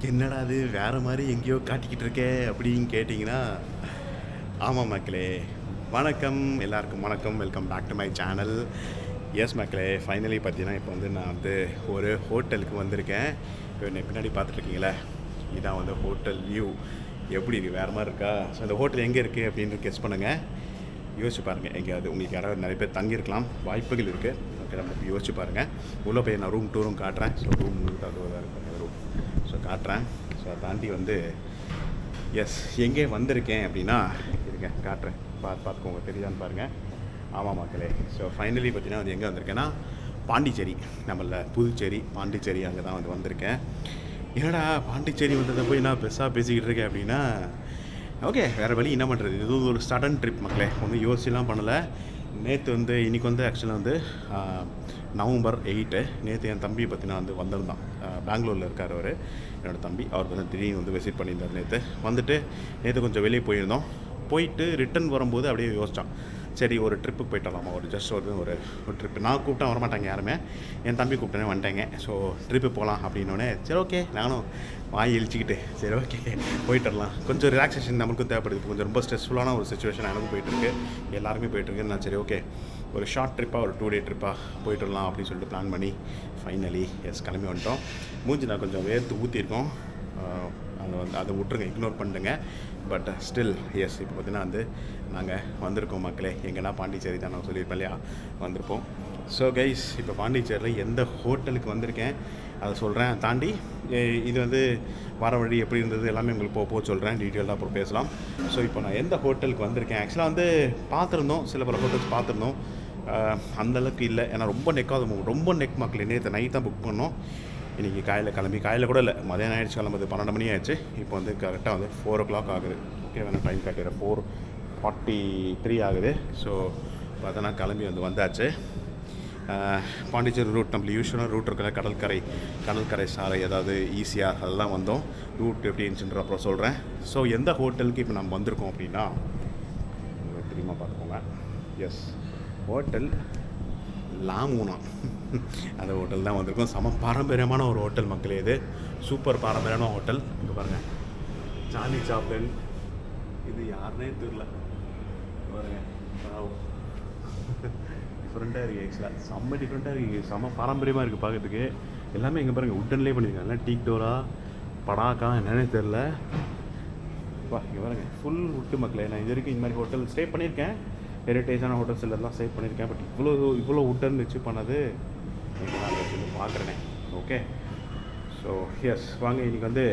என்னடா அது வேறு மாதிரி எங்கேயோ காட்டிக்கிட்டு இருக்கே அப்படின்னு கேட்டிங்கன்னா, ஆமாம் மக்களே, வணக்கம் எல்லாருக்கும் வணக்கம். Welcome back to my channel. Yes மக்களே, ஃபைனலி பார்த்தீங்கன்னா இப்போ வந்து நான் வந்து ஒரு ஹோட்டலுக்கு வந்திருக்கேன். இப்போ என்னை பின்னாடி பார்த்துட்ருக்கீங்களே, இதான் வந்து ஹோட்டல் வியூ. எப்படி இருக்குது, வேறு மாதிரி இருக்கா? ஸோ இந்த ஹோட்டல் எங்கே இருக்குது அப்படின்னு கெஸ் பண்ணுங்கள். யோசிச்சு பாருங்கள், எங்கேயாவது உங்களுக்கு யாராவது நிறைய பேர் தங்கியிருக்கலாம், வாய்ப்புகள் இருக்குது. ஓகே, நம்ம யோசிச்சு பாருங்கள். உள்ளே போய் நான் ரூம் டூரும் காட்டுறேன். ஸோ ரூம் அதுவாக இருக்கும் ரூம். ஸோ காட்டுறேன். ஸோ அதை தாண்டி வந்து எஸ் எங்கே வந்திருக்கேன் அப்படின்னா இருங்க காட்டுறேன், பார்த்துக்கோங்க, தெரியுதான்னு பாருங்கள். ஆமாம் மக்களே, ஸோ ஃபைனலி பார்த்தீங்கன்னா வந்து எங்கே வந்திருக்கேன்னா பாண்டிச்சேரி, நம்மள புதுச்சேரி பாண்டிச்சேரி அங்கே தான் வந்து வந்திருக்கேன். என்னடா பாண்டிச்சேரி வந்ததை போய் நான் பெருசாக பேசிக்கிட்டு இருக்கேன் அப்படின்னா, ஓகே வேறு வழி என்ன பண்ணுறது, இது ஒரு சடன் ட்ரிப் மக்களே, ஒன்றும் யோசிச்சுலாம் பண்ணலை. நேற்று வந்து இன்றைக்கி வந்து ஆக்சுவலாக வந்து நவம்பர் 8 நேற்று என் தம்பி பார்த்தீங்கன்னா வந்து வந்திருந்தான். பெங்களூரில் இருக்கார் அவர், என்னோடய தம்பி. அவர் வந்து திடீர்னு வந்து விசிட் பண்ணியிருந்தார் நேற்று. வந்துட்டு நேற்று கொஞ்சம் வெளியே போயிருந்தோம். போயிட்டு ரிட்டன் வரும்போது அப்படியே யோசித்தான், சரி ஒரு ட்ரிப்புக்கு போயிட்டலாமா, ஒரு ஜஸ்ட் ஒரு ட்ரிப்பு. நான் கூப்பிட்டா வரமாட்டாங்க யாருமே, என் தம்பி கூப்பிட்டேனே வந்துட்டேங்க. ஸோ ட்ரிப்பு போகலாம் அப்படின்னோடனே சரி ஓகே, நானும் வாய் இழிச்சிக்கிட்டு சரி ஓகே போயிட்டு வரலாம். கொஞ்சம் ரிலாக்ஸேஷன் நமக்கும் தேவைப்படுது. கொஞ்சம் ரொம்ப ஸ்ட்ரெஸ்ஃபுல்லான ஒரு சுச்சுவேஷன் எனக்கும் போயிட்டுருக்கு, எல்லாருமே போயிட்டுருக்கு. நான் சரி ஓகே ஒரு ஷார்ட் ட்ரிப்பாக, ஒரு 2 டே ட்ரிப்பாக போயிட்டு வரலாம் அப்படின்னு சொல்லிட்டு பிளான் பண்ணி ஃபைனலி எஸ் கிளம்பி வந்துட்டோம். மூஞ்சி நான் கொஞ்சம் வேர்த்து ஊற்றிருக்கோம், அதை வந்து அதை விட்டுருங்க, இக்னோர் பண்ணிட்டுங்க. பட் ஸ்டில் எஸ் இப்போ பார்த்தீங்கன்னா வந்து நாங்கள் வந்திருக்கோம் மக்களே. எங்கன்னா பாண்டிச்சேரி தான் நான் சொல்லியிருப்பேன் இல்லையா, வந்திருப்போம். ஸோ கைஸ் இப்போ பாண்டிச்சேரியில் எந்த ஹோட்டலுக்கு வந்திருக்கேன் அதை சொல்கிறேன். தாண்டி இது வந்து வர வழி எப்படி இருந்தது எல்லாமே உங்களுக்கு போக சொல்கிறேன், டீட்டெயிலாக அப்புறம் பேசலாம். ஸோ இப்போ நான் எந்த ஹோட்டலுக்கு வந்திருக்கேன், ஆக்சுவலாக வந்து பார்த்துருந்தோம், சில பல ஹோட்டல்ஸ் பார்த்துருந்தோம். அந்தளவுக்கு இல்லை, ஏன்னா ரொம்ப நெக் மக்கள். நேற்று நைட் தான் புக் பண்ணோம். இன்றைக்கி காலையில் கூட இல்லை, மதியானம் ஆகிடுச்சு, கிளம்புது 12 மணி ஆயிடுச்சு. இப்போ வந்து கரெக்டாக வந்து 4 o'clock ஆகுது. ஓகே வேணா டைம் காட்டிடுறேன், 4:43 ஆகுது. ஸோ பார்த்தோன்னா கிளம்பி வந்தாச்சு. பாண்டிச்சேரி ரூட் நம்மளுக்கு யூஸ்வலாக ரூட் இருக்கிற கடற்கரை சாலை, ஏதாவது ஈஸியாக அதெல்லாம் வந்தோம். ரூட் எப்படி இருந்துச்சுன்ற அப்புறம் சொல்கிறேன். ஸோ எந்த ஹோட்டலுக்கு இப்போ நம்ம வந்திருக்கோம் அப்படின்னா, உங்களுக்கு தெரியுமா பார்த்துக்கோங்க. எஸ், ஹோட்டல் லாமூனா அந்த ஹோட்டல் தான் வந்திருக்கோம். செம பாரம்பரியமான ஒரு ஹோட்டல் மக்களே, இது சூப்பர் பாரம்பரியமான ஹோட்டல். இங்கே பாருங்கள், சார்லி சாப்ளின், இது யாருன்னே தெரியல பாருங்க. டிஃப்ரெண்ட்டாக இருக்குது, ஆக்சுவலாக செம்ம டிஃப்ரெண்ட்டாக இருக்குது, செம்ம பாரம்பரியமாக இருக்குது பார்க்கறதுக்கு. எல்லாமே இங்கே பாருங்கள் உட்டன்லேயே பண்ணியிருக்காங்க, எல்லாம் டீக் டோரா படாக்கா என்னன்னே தெரில. இங்கே பாருங்கள் ஃபுல் உட்டு மக்களே. நான் இது வரைக்கும் இந்த மாதிரி ஹோட்டல் ஸ்டே பண்ணியிருக்கேன், ஹெரிட்டேஜான ஹோட்டல்ஸ் எல்லாம் சேவ் பண்ணியிருக்கேன். பட் இவ்வளோ உட்டன் வச்சு பண்ணது நான் பார்க்குறேனே. ஓகே ஸோ எஸ் வாங்க, இன்றைக்கி வந்து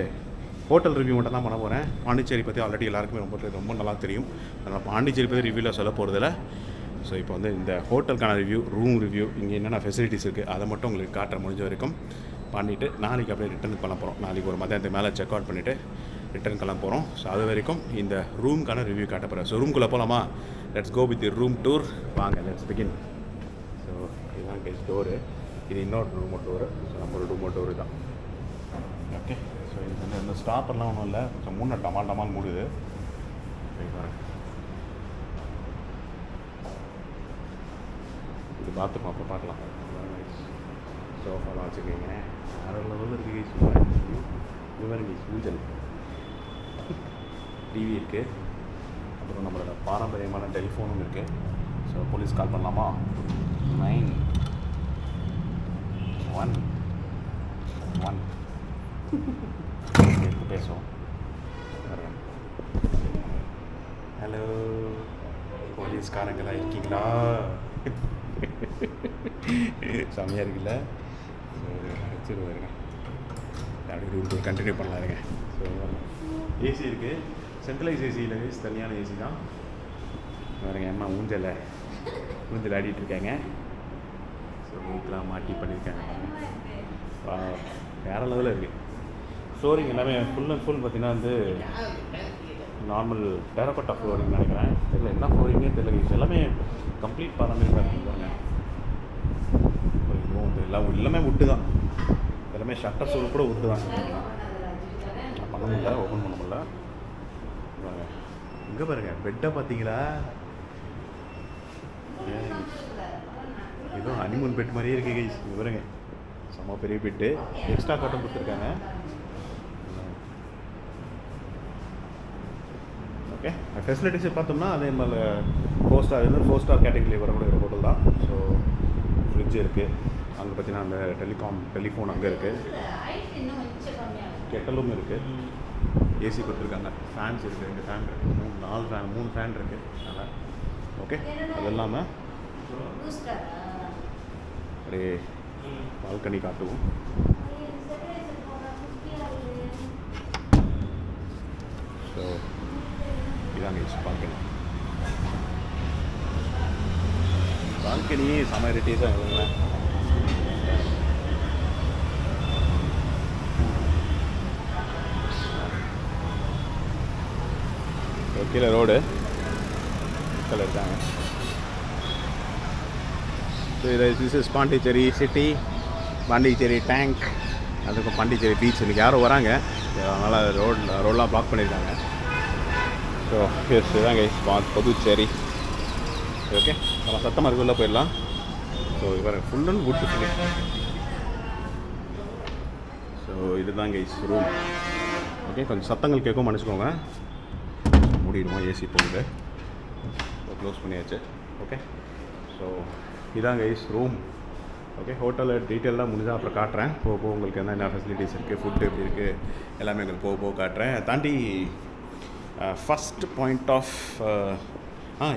ஹோட்டல் ரிவ்யூ மட்டும் தான் பண்ண போகிறேன். பாண்டிச்சேரி பற்றி ஆல்ரெடி எல்லாருக்குமே ரொம்ப நல்லா தெரியும், அதனால் பாண்டிச்சேரி பற்றி ரிவ்யூவில் சொல்ல போகிறதில்ல. ஸோ இப்போ வந்து இந்த ஹோட்டலுக்கான ரிவ்யூ, ரூம் ரிவ்யூ, இங்கே என்னென்ன ஃபெசிலிட்டிஸ் இருக்குது அதை மட்டும் உங்களுக்கு காட்ட முடிஞ்ச வரைக்கும் பண்ணிவிட்டு நாளைக்கு அப்படியே ரிட்டர்ன் பண்ண போகிறோம். நாளைக்கு ஒரு மதியானத்துக்கு மேலே செக் அவுட் பண்ணிவிட்டு ரிட்டர்ன் கிளம்ப போகிறோம். ஸோ அது வரைக்கும் இந்த ரூமுக்கான ரிவ்யூ காட்ட போகிறேன். ஸோ ரூம்குள்ளே போகலாமா? Let's go with the room tour. வாங்க லெட்ஸ் பிகின். ஸோ இதுதான் கைஸ் டோரு, இது இன்னொரு ரூமோ டோரு. ஸோ நம்ம ரூமோ டோரு தான். ஓகே ஸோ இது வந்து இந்த ஸ்டாப்பர்லாம் ஒன்றும் இல்லை, ஸோ முன்னே டமால் மூடுது. இது பார்த்துப்போம், அப்புறம் பார்க்கலாம். சோஃபாலாம் வச்சுருக்கீங்க, வேறு லெவலில் இருக்குது கைஸ். இது மாதிரி கைஸ் ஊஞ்சல், டிவி இருக்குது, அப்புறம் நம்மளோட பாரம்பரியமான டெலிஃபோனும் இருக்குது. ஸோ போலீஸ் கால் பண்ணலாமா? 911 எடுத்து பேசுவோம். ஹலோ போலீஸ்காரங்களா இருக்கீங்களா? செம்மையாக இருக்குல்ல? ஸோ வச்சுருவாருங்க, அப்படி ரூம் கண்டினியூ பண்ணலாம் இருங்க. ஸோ ஏசி இருக்குது, சென்ட்ரலைஸ் ஏசி இல்லை, தனியான ஏசி தான். வேறுங்க அம்மா ஊஞ்சல் ஆடிட்டுருக்காங்க. ஸோ வீட்டெலாம் மாட்டி பண்ணியிருக்காங்க, வேறு லெவலில் இருக்குது. ஃப்ளோரிங் எல்லாமே ஃபுல் அண்ட் ஃபுல் பார்த்திங்கன்னா வந்து நார்மல் டெரகோட்டா ஃப்ளோரிங் நினைக்கிறேன், தெரியல என்ன ஃப்ளோரிங்கே தெரியல. எல்லாமே கம்ப்ளீட் பாரம்பரியமாக இருக்குது பாருங்க. இதுவும் வந்து எல்லாமே உட்டு தான், எல்லாமே ஷட்டர் சோல் கூட உட்டு தான். பண்ண முடியல, ஓப்பன் பண்ண முடியல. இங்கே பாருங்கள் பெட்டை பார்த்தீங்களா? இதுவும் ஹனிமூன் பெட் மாதிரியே இருக்குது கைஸ். இங்கே பாருங்க, செம்ம பெரிய பெட்டு, எக்ஸ்ட்ரா காட்டும் கொடுத்துருக்காங்க. ஓகே, ஃபெசிலிட்டிஸ் பார்த்தோம்னா அதே மாதிரி 4 ஸ்டார் இது 4 ஸ்டார் கேட்டகரியில் வரக்கூடிய ஒரு ஹோட்டல் தான். ஸோ ஃப்ரிட்ஜ் இருக்குது, அங்கே பார்த்தீங்கன்னா அந்த டெலிஃபோன் அங்கே இருக்குது, கெட்டலும் இருக்குது, ஏசி கொடுத்துருக்காங்க, ஃபேன்ஸ் இருக்குது, 2 ஃபேன் இருக்குது, 3 ஃபேன் இருக்குது. அதனால் ஓகே, அது இல்லாமல் அப்படியே பால்கனி காட்டுவோம். ஸோ இதாங்க பால்கனியே செம ரெட்டிஸாக இருக்குங்களேன். கீழே ரோடு மக்கள் இருக்காங்க. So this is Pondicherry city, Pondicherry tank, அதுக்கும் பாண்டிச்சேரி பீச். இன்றைக்கி யாரும் வராங்க, அதனால் ரோடெலாம் பிளாக் பண்ணியிருக்காங்க. ஸோ எஸ் இதாங்க புதுச்சேரி. ஓகே, நம்ம சத்தமாக இருக்குள்ள போயிடலாம். ஸோ இவர் full and would finish. So இதுதாங்க ரூம். ஓகே, கொஞ்சம் சத்தங்கள் கேட்கும், மன்னிச்சுக்கோங்க. மூடிடுவோம், ஏசி போகுது, க்ளோஸ் பண்ணியாச்சு. ஓகே, ஸோ இதாங்க ரூம். ஓகே, ஹோட்டலில் டீட்டெயிலாக முடிஞ்சால் அப்புறம் காட்டுறேன். போக உங்களுக்கு என்னென்ன ஃபெசிலிட்டிஸ் இருக்குது, ஃபுட்டு எப்படி இருக்குது, எல்லாமே உங்களுக்கு போக காட்டுறேன். தாண்டி ஃபஸ்ட் பாயிண்ட் ஆஃப்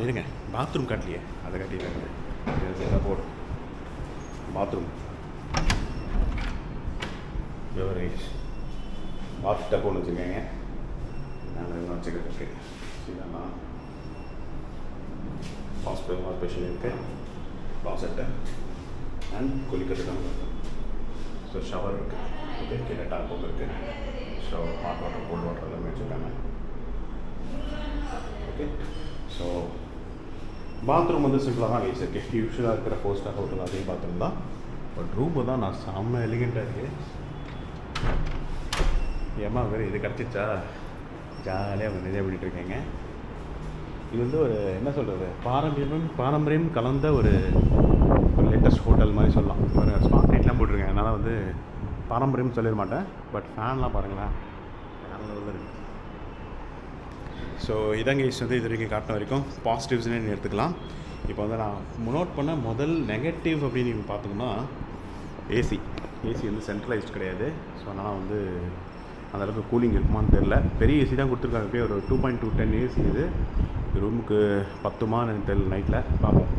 இருங்க, பாத்ரூம் காட்டலையே, அதை காட்டிடுறேன். போடு பாத்ரூம், பாத் டப் ஒன்று வச்சுருக்கேங்க, நாங்கள் இன்னும் வச்சுக்கிறதுக்கு இதெல்லாம் வாஷ்பேஷன் இருக்குது, க்ளாசெட்டு அண்ட் குளிக்கிறதுக்கான. ஸோ ஷவர் இருக்குது. ஓகே, கீழே டாப் இருக்குது. So hot water, cold water எல்லாமே வச்சுருக்காங்க. ஓகே, ஸோ பாத்ரூம் வந்து சிம்பிளாக தான் கைஸ் இருக்குது. யூஸ்வலாக இருக்கிற 4 ஸ்டார் ஹோட்டல் அதே பாத்ரூம் தான். பட் ரூம் தான் நான் செம்ம எலிகெண்ட்டாக இருக்குது. ஏமா வேறு இது கிடச்சிச்சா, ஜாலியாக அவங்க நிறைய பண்ணிகிட்ருக்கேங்க. இது வந்து ஒரு என்ன சொல்கிறது, பாரம்பரியம் கலந்த ஒரு லேட்டஸ்ட் ஹோட்டல் மாதிரி சொல்லலாம். ஒரு ஸ்மார்ட் லைட்லாம் போட்டிருக்கேன், அதனால் வந்து பாரம்பரியம் சொல்லிட மாட்டேன். பட் ஃபேன்லாம் பாருங்களேன், ஃபேன் லெவலில் இருக்குது. ஸோ இதாங்க வந்து இது வரைக்கும் காட்டின வரைக்கும் பாசிட்டிவ்ஸ்னே எடுத்துக்கலாம். இப்போ வந்து நான் நோட் பண்ண முதல் நெகட்டிவ் அப்படின்னு நீங்கள் பார்த்தோம்னா ஏசி வந்து சென்ட்ரலைஸ்ட் கிடையாது. ஸோ அதனால் வந்து அந்தளவுக்கு கூலிங் இருக்குமான்னு தெரில. பெரிய ஏசி தான் கொடுத்துருக்காங்க, போய் ஒரு 2.210 ஏசி. இது ரூமுக்கு பத்துமான்னு எனக்கு தெரியல, நைட்டில் பார்ப்போம்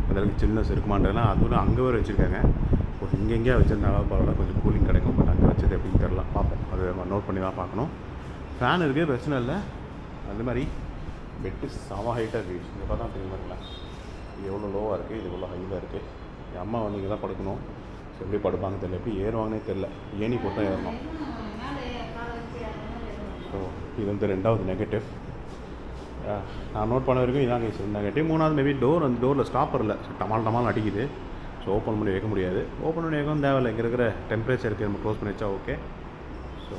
அந்தளவுக்கு சில்னஸ் இருக்குமான்றதுலாம். அதுவும் அங்கே வர வச்சுருக்காங்க. கொஞ்சம் இங்கெங்கேயா வச்சுருந்தாலும் பரவாயில்ல, கொஞ்சம் கூலிங் கிடைக்கும். பட் அங்கே வச்சது எப்படின்னு தெரில, பார்ப்போம். அது நோட் பண்ணி தான் பார்க்கணும். ஃபேன் இருக்குது, பிரச்சனை இல்லை. அது மாதிரி பெட்டு செம ஹைட்டாக இருக்குது. இங்கே பார்த்தா தெரியுமா இருக்கலாம், இது எவ்வளோ லோவாக இருக்குது, இது எவ்வளோ ஹையாக இருக்குது. என் அம்மா வந்து இங்கே தான் படுக்கணும். ஸோ எப்படி படுப்பாங்க தெரியல, எப்படி ஏறுவாங்கன்னே தெரில. ஏணி போட்டு தான் ஏறணும். ஸோ இது வந்து 2வது நெகட்டிவ். நான் நோட் பண்ண வரைக்கும் இதாங்க நெகட்டிவ். 3வது மேபி டோர், அந்த டோரில் ஸ்டாப்பர் இல்லை, டமால் அடிக்குது. ஸோ ஓப்பன் பண்ணி வைக்க முடியாது. ஓப்பன் பண்ணி வைக்கவும் தேவையில்லை, இங்கே இருக்கிற டெம்பரேச்சருக்கு நம்ம க்ளோஸ் பண்ணி வச்சா ஓகே. ஸோ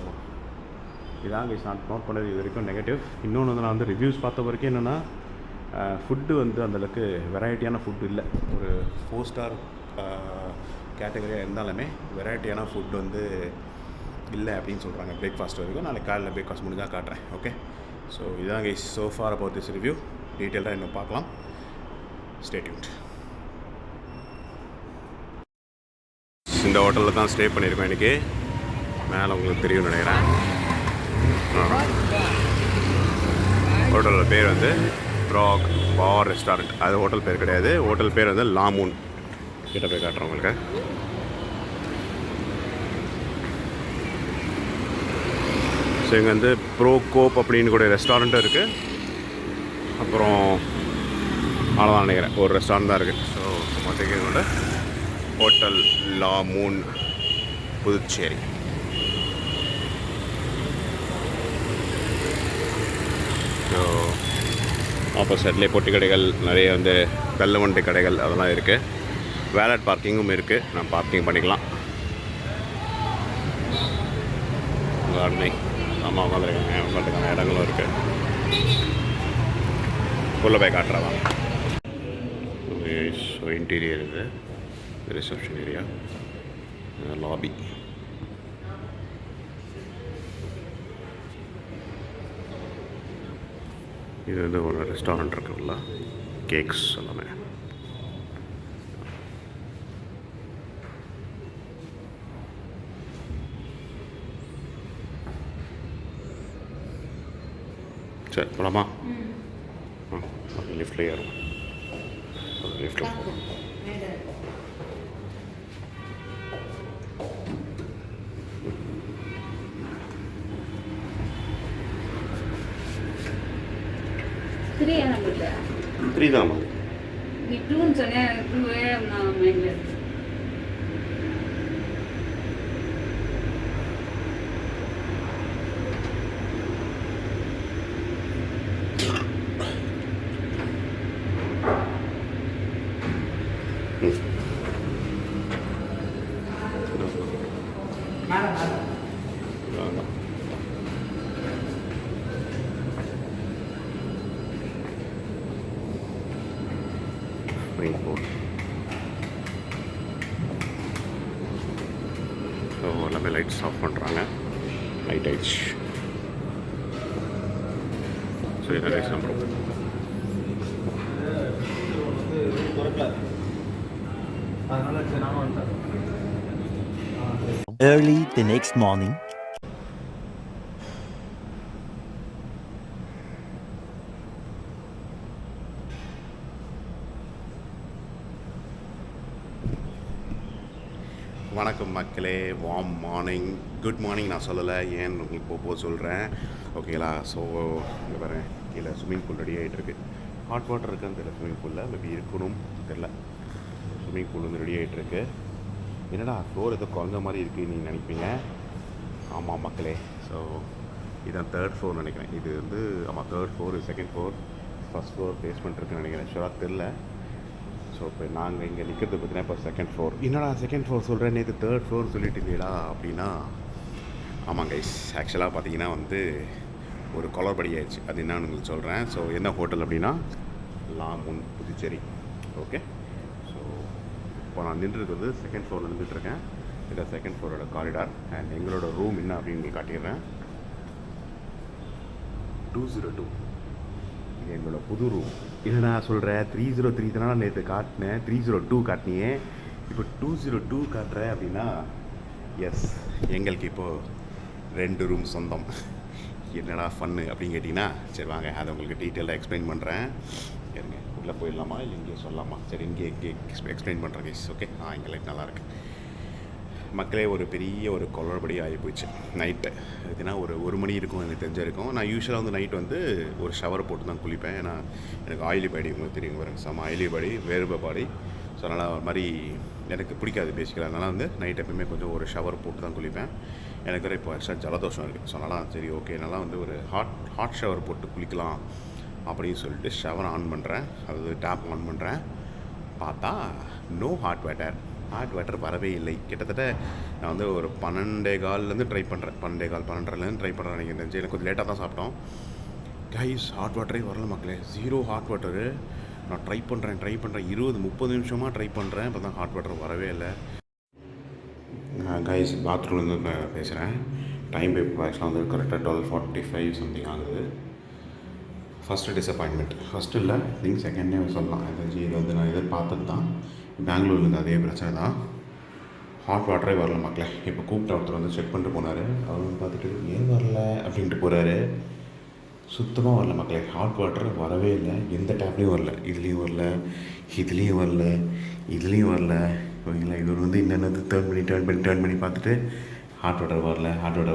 இதாங்க நான் நோட் பண்ணது இது வரைக்கும் நெகட்டிவ். இன்னொன்று வந்து நான் வந்து ரிவ்யூஸ் பார்த்த வரைக்கும் என்னென்னா, ஃபுட்டு வந்து அந்தளவுக்கு வெரைட்டியான ஃபுட்டு இல்லை. ஒரு 4 ஸ்டார் கேட்டகரியாக இருந்தாலுமே வெரைட்டியான ஃபுட் வந்து இல்லை அப்படின்னு சொல்கிறாங்க. பிரேக்ஃபாஸ்ட் வரைக்கும். நாளைக்கு காலையில் பிரேக்ஃபாஸ்ட் முடிஞ்சால் காட்டுறேன். ஓகே, ஸோ இதாங்க so for about this review. டீட்டெயிலாக இன்னும் பார்க்கலாம். Stay tuned. இந்த ஹோட்டலில் தான் ஸ்டே பண்ணியிருக்கோம் இன்றைக்கி. மேலே உங்களுக்கு தெரியும்னு நினைக்கிறேன். ஹோட்டலோட பேர் வந்து ப்ராக் பார் ரெஸ்டாரண்ட். அது ஹோட்டல் பேர் கிடையாது. ஹோட்டல் பேர் வந்து லாமூன். கிட்ட போய் காட்டுறேன் உங்களுக்கு. ஸோ இங்கே வந்து ப்ரோகோப் அப்படின்னு கூட ரெஸ்டாரண்ட்டும் இருக்குது. அப்புறம் அவ்வளோதான் நினைக்கிறேன், ஒரு ரெஸ்டாரண்ட் தான் இருக்குது. ஸோ மொத்தம் ஹோட்டல் லாமூன் புதுச்சேரி. ஸோ ஆப்போசிட்லேயே பொட்டி கடைகள் நிறைய வந்து தள்ளுவண்டி கடைகள் அதெல்லாம் இருக்குது. வேலட் பார்க்கிங்கும் இருக்குது, நான் பார்க்கிங் பண்ணிக்கலாம். கார்டனிங் அம்மா உட்காந்துருக்காங்க இடங்களும் இருக்குது. உள்ளே போய் காட்டுறவா. ஸோ இன்டீரியர் இது ரிசப்ஷன் ஏரியா, லாபி. இது வந்து ஒரு ரெஸ்டாரண்ட் இருக்குல்ல, கேக்ஸ் எல்லாமே. சரி போலாமா? லிஃப்ட்லேயே ஏறும். லிஃப்ட்டில் போகணும். த்ரீ தான் நீ டூன்னு சொன்னேன், டூவே நான் மைண்டில் இருக்கு. Spring board. ஸோ எல்லாமே லைட்ஸ் ஆஃப் பண்ணுறாங்க. லைட் ஆயிடுச்சு. ஸோ இதை லைட்ஸ் நம்புறோம். Early the next morning. வணக்கம் மக்களே, வார்ம் மார்னிங், குட் மார்னிங் நான் சொல்லலை, ஏன் உங்களுக்கு போக சொல்கிறேன். ஓகேங்களா? ஸோ இங்கே பாருங்க, கீழே ஸ்விம்மிங் பூல் ரெடி ஆகிட்டுருக்கு. ஹாட் வாட்டர் இருக்குன்னு தெரியல ஸ்விம்மிங் பூலில், மேபி இருக்கணும் தெரில. ஸ்விம்மிங் பூல் வந்து ரெடி ஆகிட்டுருக்கு. என்னடா ஃப்ளோர் ஏதோ குறைஞ்ச மாதிரி இருக்குது நீங்கள் நினைப்பீங்க. ஆமாம் மக்களே, ஸோ இதுதான் தேர்ட் ஃப்ளோர் நினைக்கிறேன். இது வந்து ஆமாம் third floor, second floor, first floor basement இருக்குன்னு நினைக்கிறேன். ஷுவராக தெரில. ஸோ இப்போ நாங்கள் இங்கே நிற்கிறது பார்த்தீங்கன்னா இப்போ செகண்ட் ஃப்ளோர். என்னடா செகண்ட் ஃப்ளோர் சொல்கிறேன், நேற்று தேர்ட் ஃப்ளோர் சொல்லிட்டு இல்லைடா அப்படின்னா, ஆமாம் கைஸ், ஆக்சுவலாக பார்த்தீங்கன்னா வந்து ஒரு குளறுபடி ஆயிடுச்சு. அது என்னன்னு உங்களுக்கு சொல்கிறேன். ஸோ என்ன ஹோட்டல் அப்படின்னா லா மூன் புதுச்சேரி. ஓகே, ஸோ இப்போ நான் நின்றுருக்கிறது செகண்ட் ஃப்ளோரில் நின்றுட்டுருக்கேன். இதில் செகண்ட் ஃப்ளோரோட காரிடார். அண்ட் எங்களோட ரூம் என்ன அப்படின்னு உங்களுக்கு காட்டிடுறேன். 202 எங்களோட புது ரூம். என்னடா சொல்கிறேன், 303 தானே நேற்று காட்டினேன், 302 காட்டினியே, இப்போ 202 காட்டுறேன் அப்படின்னா எஸ், எங்களுக்கு இப்போது 2 ரூம் சொந்தம். என்னடா ஃபன்னு அப்படின்னு கேட்டிங்கன்னா, சரி வாங்க அதை உங்களுக்கு டீட்டெயிலாக எக்ஸ்பிளைன் பண்ணுறேன். இருங்க, உள்ளே போயிடலாமா இல்லை இங்கே சொல்லலாமா? சரி இங்கே எக்ஸ்பிளைன் பண்ணுறேன் கைஸ். ஓகே, இங்கே லைட் நல்லாயிருக்கு. மக்களே, ஒரு பெரிய ஒரு குளறுபடி ஆகி போச்சு நைட்டு. இதுனா ஒரு மணி இருக்கும் எனக்கு தெரிஞ்சிருக்கும். நான் யூஸ்வலாக வந்து நைட் வந்து ஒரு ஷவர் போட்டு தான் குளிப்பேன். ஏன்னா எனக்கு ஆயிலி பாடி, உங்களுக்கு தெரியும் பாருங்க, செம்ம ஆயிலி பாடி, வேர்வை பாடி. ஸோ அதனால் ஒரு மாதிரி எனக்கு பிடிக்காது பேசிக்கலாக. அதனால் வந்து நைட் எப்பவுமே கொஞ்சம் ஒரு ஷவர் போட்டு தான் குளிப்பேன். எனக்கு வேறு இப்போ எக்ஸ்ட்ரா ஜலதோஷம் இருக்குது. ஸோ அதனால் சரி ஓகே, நல்லா வந்து ஒரு ஹாட் ஷவர் போட்டு குளிக்கலாம் அப்படின்னு சொல்லிட்டு ஷவர் ஆன் பண்ணுறேன். அதாவது டேப் ஆன் பண்ணுறேன். பார்த்தா நோ ஹாட் வாட்டர் வரவே இல்லை. கிட்டத்தட்ட நான் வந்து ஒரு 12:15 ட்ரை பண்ணுறேன். 12:15 ட்ரை பண்ணுறேன். நீங்கள் தெரிஞ்சு எனக்கு கொஞ்சம் லேட்டாக தான் சாப்பிட்டோம் கைஸ். ஹாட் வாட்டரே வரல மக்களே, 0 ஹாட் வாட்டரு. நான் ட்ரை பண்ணுறேன் 20-30 நிமிஷமாக ட்ரை பண்ணுறேன். இப்போ தான் ஹாட் வாட்டர் வரவே இல்லை. கைஸ், பாத்ரூம்லேருந்து நான் பேசுகிறேன். டைம் இப்போ ஆக்சுவலாக வந்து கரெக்டாக 12:45 சம்திங் ஆகுது. ஃபஸ்ட்டு டிசப்பாயின்மெண்ட், ஃபஸ்ட்டு இல்லை திங்க் செகண்டே சொல்லலாம். தெரிஞ்சு இது வந்து நான் எதிர்பார்த்தது தான். பெங்களூர்லேருந்து அதே பிரச்சனை தான், ஹாட் வாட்டரே வரல மக்களே. இப்போ கூப்பிட்ட ஒருத்தர் வந்து செக் பண்ணிட்டு போனார். அவர் வந்து பார்த்துட்டு ஏன் வரல அப்படின்ட்டு போகிறாரு. சுத்தமாக வரல மக்களே, ஹாட் வாட்டர் வரவே இல்லை. எந்த டேப்லேயும் வரல, இதுலேயும் வரல, இதுலேயும் வரல. ஓகேங்களா? இவர் வந்து என்னென்னது டேர்ன் பண்ணி பார்த்துட்டு ஹாட் வாட்டர்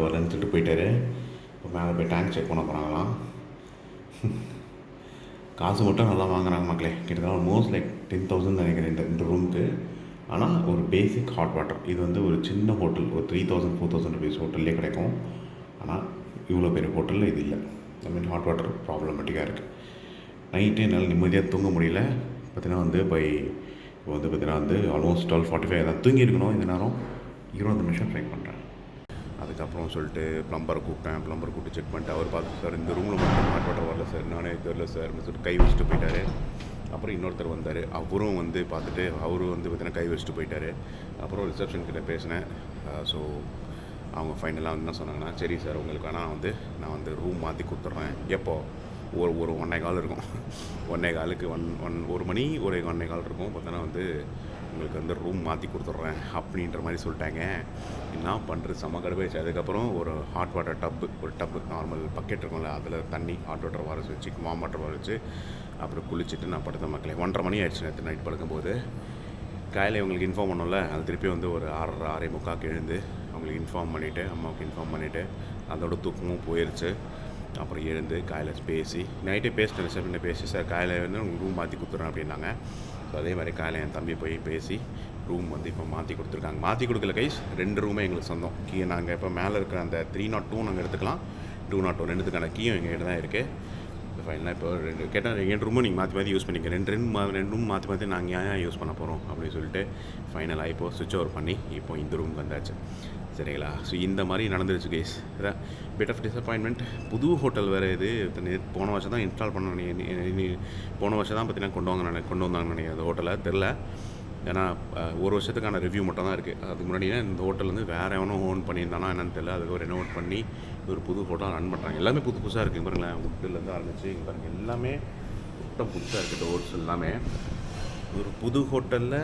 வரலன்னு சொல்லிட்டு போயிட்டார். இப்போ மேலே போய் டேங்க் செக் பண்ண போகிறாங்களாம். காசு மட்டும் நல்லா வாங்குறாங்க மக்களே. கிட்டத்தட்ட ஆல்மோஸ்ட் லைக் 10,000 நினைக்கிறேன் இந்த ரூமுக்கு. ஆனால் ஒரு பேசிக் ஹாட் வாட்டர் இது வந்து ஒரு சின்ன ஹோட்டல், ஒரு 3,000-4,000 ருபீஸ் ஹோட்டல்லே கிடைக்கும். ஆனால் இவ்வளோ பெரிய ஹோட்டலில் இது இல்லை. ஐ மீன் ஹாட் வாட்டர் ப்ராப்ளமேட்டிக்காக இருக்குது. நைட்டு என்னால் நிம்மதியாக தூங்க முடியல. பார்த்தீங்கன்னா வந்து இப்போ வந்து பார்த்தீங்கன்னா வந்து ஆல்மோஸ்ட் 12:45 தான் தூங்கி இருக்கணும். இந்த நேரம் 20 நிமிஷம் ட்ரை பண்ணுறேன். அதுக்கப்புறம் சொல்லிட்டு ப்ளம்பரை கூப்பிட்டு செக் பண்ணிட்டு அவர் பார்த்து, சார் இந்த ரூமில் மட்டும் ஹாட் வாட்டர் வரல சார், நானே தெரில சார் அப்படின்னு சொல்லிட்டு கை வச்சுட்டு போயிட்டார். அப்புறம் இன்னொருத்தர் வந்தார், அவரும் வந்து பார்த்துட்டு அவரும் வந்து பார்த்தீங்கன்னா கை வச்சுட்டு போயிட்டார். அப்புறம் ரிசப்ஷன் கிட்டே பேசினேன். ஸோ அவங்க ஃபைனலாக வந்து என்ன சொன்னாங்கன்னா, சரி சார் உங்களுக்கு வேணால் நான் வந்து ரூம் மாற்றி கொடுத்துட்றேன். எப்போ ஒரு 1:15 இருக்கும். 1:15க்கு 1 மணி 1:15 இருக்கும். பார்த்தோன்னா வந்து உங்களுக்கு வந்து ரூம் மாற்றி கொடுத்துட்றேன் அப்படின்ற மாதிரி சொல்லிட்டாங்க. என்ன பண்ணுறது, செம்ம கடுப்பாயிடுச்சு. அதுக்கப்புறம் ஒரு ஹாட் வாட்டர் டப்பு நார்மல் பக்கெட் இருக்கும்ல, அதில் தண்ணி ஹாட் வாட்டர் வர வச்சு வார்ம் வாட்டர் வர வச்சு அப்புறம் குளிச்சுட்டு நான் படுத்த மக்களே. 1:30 மணி ஆயிடுச்சு நேற்று நைட் படுக்கும்போது. காலையில் உங்களுக்கு இன்ஃபார்ம் பண்ணோம்ல, அது திருப்பி வந்து ஒரு 6:30 எழுந்து அவங்களுக்கு இன்ஃபார்ம் பண்ணிவிட்டு, அம்மாவுக்கு இன்ஃபார்ம் பண்ணிவிட்டு, அதோட தூக்கமும் போயிடுச்சு. அப்புறம் எழுந்து காலையில் பேசி நைட்டே பேசிட்டேன், ரிசப்ஷனில் பேசி சார் காலையில் வந்து உங்களுக்கு ரூம் மாற்றி கொடுத்துட்றேன் அப்படின்னாங்க. ஸோ அதே மாதிரி காலையில் என் தம்பி போய் பேசி ரூம் வந்து இப்போ மாற்றி கொடுத்துருக்காங்க. மாற்றி கொடுக்கல கைஸ், 2 ரூமே எங்களுக்கு சொந்தம். நாங்கள் இப்போ மேலே இருக்கிற அந்த 302 நாங்கள் எடுத்துக்கலாம், 202 ரெண்டுத்துக்கான கீயும் எங்கள்கிட்ட தான் இருக்குது. ஃபைனலாக இப்போ 2 கேட்டால் 2 ரூமும் நீங்கள் மாற்றி யூஸ் பண்ணிக்க, 2 ரூம் மாற்றி நாங்கள் ஏன் யூஸ் பண்ண போகிறோம் அப்படின்னு சொல்லிட்டு ஃபைனலாக இப்போது சுவிட்ச் ஓவர் பண்ணி இப்போ இந்த ரூமுக்கு வந்தாச்சு. சரிங்களா? ஸோ இந்த மாதிரி நடந்துருச்சு கைஸ். இதான் பிட் ஆஃப் டிசப்பாயின்மெண்ட். புது ஹோட்டல் வேறு இது. போன வருஷம் தான் இன்ஸ்டால் பண்ண போன வருஷம் தான் பார்த்தீங்கன்னா கொண்டு வந்தாங்கன்னு நினைக்கிறேன் அந்த ஹோட்டலை. தெரில, ஏன்னா ஒரு வருஷத்துக்கான ரிவ்யூ மட்டும் தான் இருக்குது. அதுக்கு முன்னாடியே இந்த ஹோட்டல் வந்து வேறு எவனும் ஓன் பண்ணியிருந்தானா என்னன்னு தெரியல. அதுக்கு ஒரு ரெனோவேட் பண்ணி ஒரு புது ஹோட்டல் ரன் பண்ணுறாங்க. எல்லாமே புதுசாக இருக்குது பாருங்களேன். வுட்டிலேருந்து ஆரம்பிச்சு இங்கே பாருங்கள், எல்லாமே சுத்தம் புதுசாக இருக்குது. டோர்ஸ் எல்லாமே. ஒரு புது ஹோட்டலில்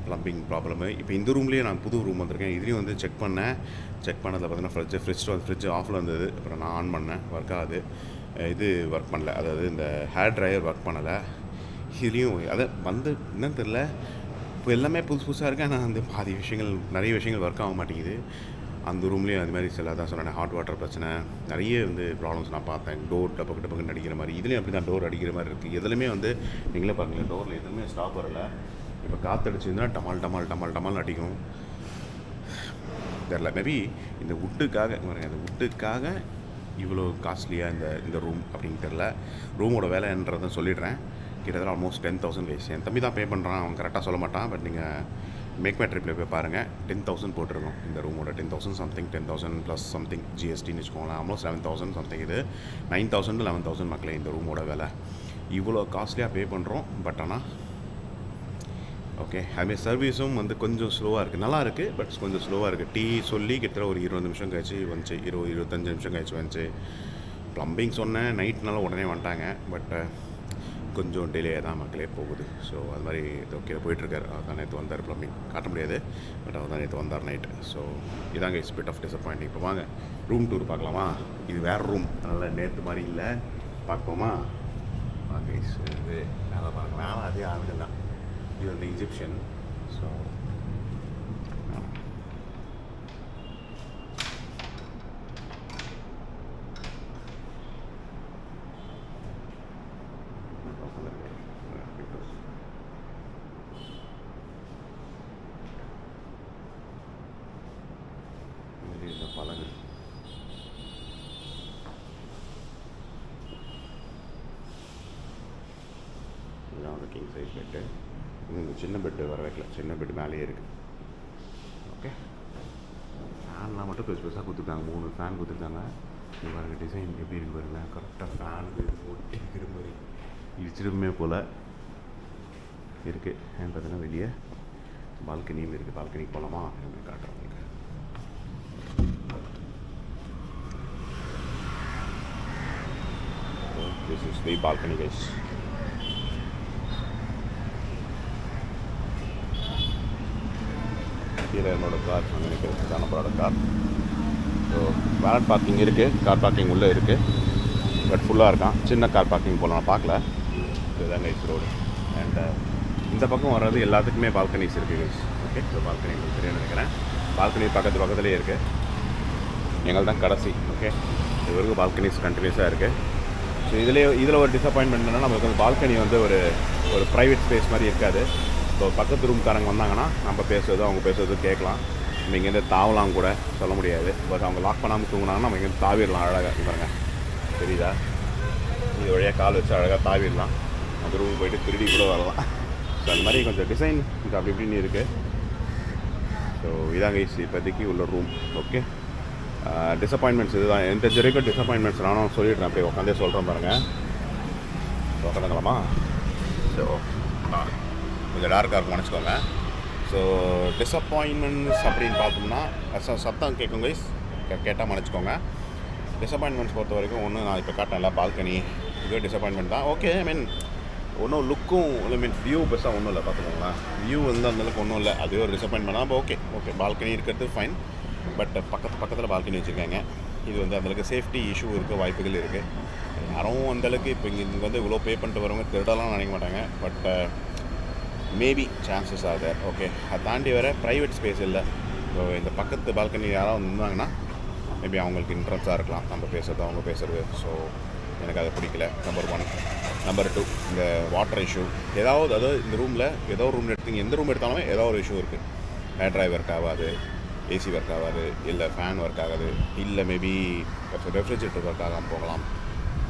ப்ளம்பிங் ப்ராப்ளமு. இப்போ இந்த ரூம்லேயே நான் புது ரூம் வந்திருக்கேன். இதுலேயும் வந்து செக் பண்ணதில் பார்த்தீங்கன்னா ஃப்ரிட்ஜ் ஆஃபில் இருந்தது. அப்புறம் நான் ஆன் பண்ணேன், ஒர்க் ஆகுது. இது ஒர்க் பண்ணல, அதாவது இந்த ஹேர் ட்ரையர் ஒர்க் பண்ணலை. இதுலேயும் அதை வந்து என்னன்னு தெரில. இப்போ எல்லாமே புதுசாக இருக்குது. ஆனால் அந்த நிறைய விஷயங்கள் ஒர்க் ஆக மாட்டேங்குது. அந்த ரூம்லேயும் அது மாதிரி சில தான் சொன்னேன், ஹாட் வாட்டர் பிரச்சனை, நிறைய வந்து ப்ராப்ளம்ஸ் நான் பார்த்தேன். டோர் டப்பக்கு அடிக்கிற மாதிரி, இதுலேயும் அப்படி தான் டோர் அடிக்கிற மாதிரி இருக்குது. எதுலையுமே வந்து நீங்களே பாருங்களேன், டோரில் எதுவுமே ஸ்டாப் வரலை. இப்போ காற்றடிச்சிருந்தா டமால் அடிக்கும். தெரில, மேபி இந்த வுட்டுக்காக இவ்வளோ காஸ்ட்லியாக இந்த ரூம் அப்படின்னு தெரில. ரூமோட வேலைன்றதை சொல்லிடுறேன். கிட்டத்தட்ட ஆல்மோஸ்ட் 10,000 கைஸ். என் தம்பி தான் பே பண்ணுறான், அவன் கரெக்டாக சொல்ல மாட்டான். பட் நீங்கள் மேக் மை ட்ரிப்பில் போய் பாருங்கள், 10,000 போட்டிருக்கோம் இந்த ரூமோட. 10,000 சம்திங், 10,000 ப்ளஸ் சம்திங் ஜிஎஸ்டின்னு வச்சுக்கோங்களேன். Almost 11,000 something. இது 9,000 to 11,000 மக்களே இந்த ரூமோட வேலை. இவ்வளோ காஸ்ட்லியாக பே பண்ணுறோம். பட் ஆனால் ஓகே, அதுமாதிரி சர்வீஸும் வந்து கொஞ்சம் ஸ்லோவாக இருக்குது. நல்லா இருக்குது, பட் கொஞ்சம் ஸ்லோவாக இருக்குது. டீ சொல்லி கிட்டத்தட்ட ஒரு 20 நிமிஷம் கழிச்சு வந்துச்சு, 20-25 நிமிஷம் கழிச்சு வந்துச்சு. ப்ளம்பிங் சொன்னேன், நைட்னால உடனே வந்துட்டாங்க. பட் கொஞ்சம் டிலே தான் மக்களே போகுது. ஸோ அது மாதிரி ஓகே போயிட்டுருக்காரு. அவர் தான் நேற்று வந்தார், ப்ளம்பிங் காட்ட முடியாது, பட் அவர் தான் நேற்று வந்தார் நைட்டு. ஸோ இதாங்க இட்ஸ் பிட் ஆஃப் டிசப்பாயிண்டிங். இப்போ வாங்க ரூம் டூர் பார்க்கலாமா? இது வேறு ரூம், அதனால் நேற்று மாதிரி இல்லை. பார்ப்போமா? வாங்க இது வேலை பாருங்க, வேலை அதே ஆளுங்க தான். இது வந்து இஜிப்ஷியன். ஸோ இந்த பழகு இதுதான் வந்து கிங் சைஸ் பெட்டு. இந்த சின்ன பெட்டு வர வைக்கல, சின்ன பெட்டு மேலேயே இருக்குது. ஓகே, ஃபேன்லாம் மட்டும் பெருசாக கொடுத்துருக்காங்க. 3 ஃபேன் கொடுத்துருக்காங்க. இது பாருங்கள், டிசைன் எப்படி இருக்கு பாருங்களேன். கரெக்டாக ஃபேனுக்கு ஒட்டி இருக்கிற மாதிரி இடிச்சிடுமே போல் இருக்குது. ஏன்னு பார்த்தீங்கன்னா வெளியே பால்கனியும் இருக்குது. பால்கனிக்கு போகலாமா? எனக்கு காட்டுறேன் உங்களுக்கு. This is the balcony guys. கீழே என்னோட கார் அங்கே நிற்கிறது தான் நம்மளோட கார். ஸோ வேலட் பார்க்கிங் இருக்குது, கார் பார்க்கிங் உள்ளே இருக்குது, பட் ஃபுல்லாக இருக்கான். சின்ன கார் பார்க்கிங் போல நான் பார்க்கல. இதுதான் கைஸ் ரோடு. அண்ட் இந்த பக்கம் வர்றது எல்லாத்துக்குமே பால்கனிஸ் இருக்குது கைஸ். ஓகே, ஸோ பால்கனி உங்களுக்கு தெரியும் நினைக்கிறேன். பால்கனி பக்கத்துலேயே இருக்குது. எங்கள் தான் கடைசி. ஓகே, இது வரைக்கும் பால்கனிஸ் கண்டினியூஸாக இருக்குது. ஸோ இதில் ஒரு டிசப்பாயின்மெண்ட் என்னென்னா, நமக்கு வந்து பால்கனி வந்து ஒரு ப்ரைவேட் ஸ்பேஸ் மாதிரி இருக்காது. ஸோ பக்கத்து ரூம்காரங்க வந்தாங்கன்னா நம்ம பேசுறது அவங்க பேசுறது கேட்கலாம். நம்ம இங்கேருந்து தாவலாம் கூட சொல்ல முடியாது. பட் அவங்க லாக் பண்ணாமல் தூங்கினாங்கன்னா நம்ம இங்கேருந்து தாவிடலாம் அழகாக. பாருங்க, தெரியுதா? இது வழியாக கால் வச்சு அழகாக தாவிடலாம். அந்த ரூம் போய்ட்டு திருடி கூட வரலாம். ஸோ அந்த மாதிரி கொஞ்சம் டிசைன் கொஞ்சம் அப்படி இப்படின்னு இருக்குது. ஸோ இதாங்க இப்போதைக்கு உள்ள ரூம். ஓகே, டிசப்பாயின்மெண்ட்ஸ் இதுதான். எந்த வரைக்கும் டிசப்பாயின்மெண்ட்ஸ் நானும் சொல்லிடுறேன். அப்படியே உட்காந்தே சொல்கிறேன் பாருங்கள். உட்காந்துக்கலாமா? ஸோ கொஞ்சம் டார்க்காக இருக்கும் நினச்சிக்கோங்க. ஸோ டிசப்பாயின்மெண்ட்ஸ் அப்படின்னு பார்த்தோம்னா சத்தம் கேட்கும் கைஸ், கேட்டால் மன்னிச்சிக்கோங்க. டிசப்பாயின்மெண்ட்ஸ் பொறுத்த வரைக்கும் ஒன்று நான் இப்போ காட்டினேன்ல பால்கனி, இதுவே டிசப்பாயின்மெண்ட் தான். ஓகே, ஐ மீன் ஒன்றும் லுக்கும் ஐ மீன் வியூ பெருசாக ஒன்றும் இல்லை பார்த்துக்கோங்களேன். வியூ வந்து அந்தளவுக்கு ஒன்றும் இல்லை, அதுவே ஒரு டிசப்பாயின்மெண்ட் தான். ஓகே பால்கனி இருக்கிறது ஃபைன், பட் பக்கத்தில் பால்கனி வச்சுருக்காங்க. இது வந்து அந்தளவுக்கு சேஃப்டி இஷ்யூ இருக்க வாய்ப்புகள் இருக்குது. யாரும் அந்தளவுக்கு இப்போ இங்கே வந்து இவ்வளோ பே பண்ணிட்டு வரவங்க திருடலாம் நினைக்க மாட்டாங்க, பட் மேபி சான்சஸ் ஆகுது. ஓகே, அதை தாண்டி வர ப்ரைவேட் ஸ்பேஸ் இல்லை. ஸோ இந்த பக்கத்து பால்கனி யாராவது இருந்தாங்கன்னா மேபி அவங்களுக்கு இன்ட்ரெஸ்ட்டாக இருக்கலாம் நம்ம பேசுகிறது, அவங்க பேசுகிறது. ஸோ எனக்கு அது பிடிக்கல, நம்பர் 1. நம்பர் 2, இந்த வாட்டர் இஷ்யூ. அதாவது இந்த ரூமில் ஏதோ ஒரு ரூம் எடுத்தீங்க, எந்த ரூம் எடுத்தாலுமே ஏதோ ஒரு இஷ்யூ இருக்குது. ஹேர் ட்ரைவ் ஒர்க் ஆகாது, ஏசி ஒர்க் ஆகாது, இல்லை ஃபேன் ஒர்க் ஆகாது, இல்லை மேபி ரெஃப்ரிஜரேட்டர் ஒர்க் ஆகாமல் போகலாம்,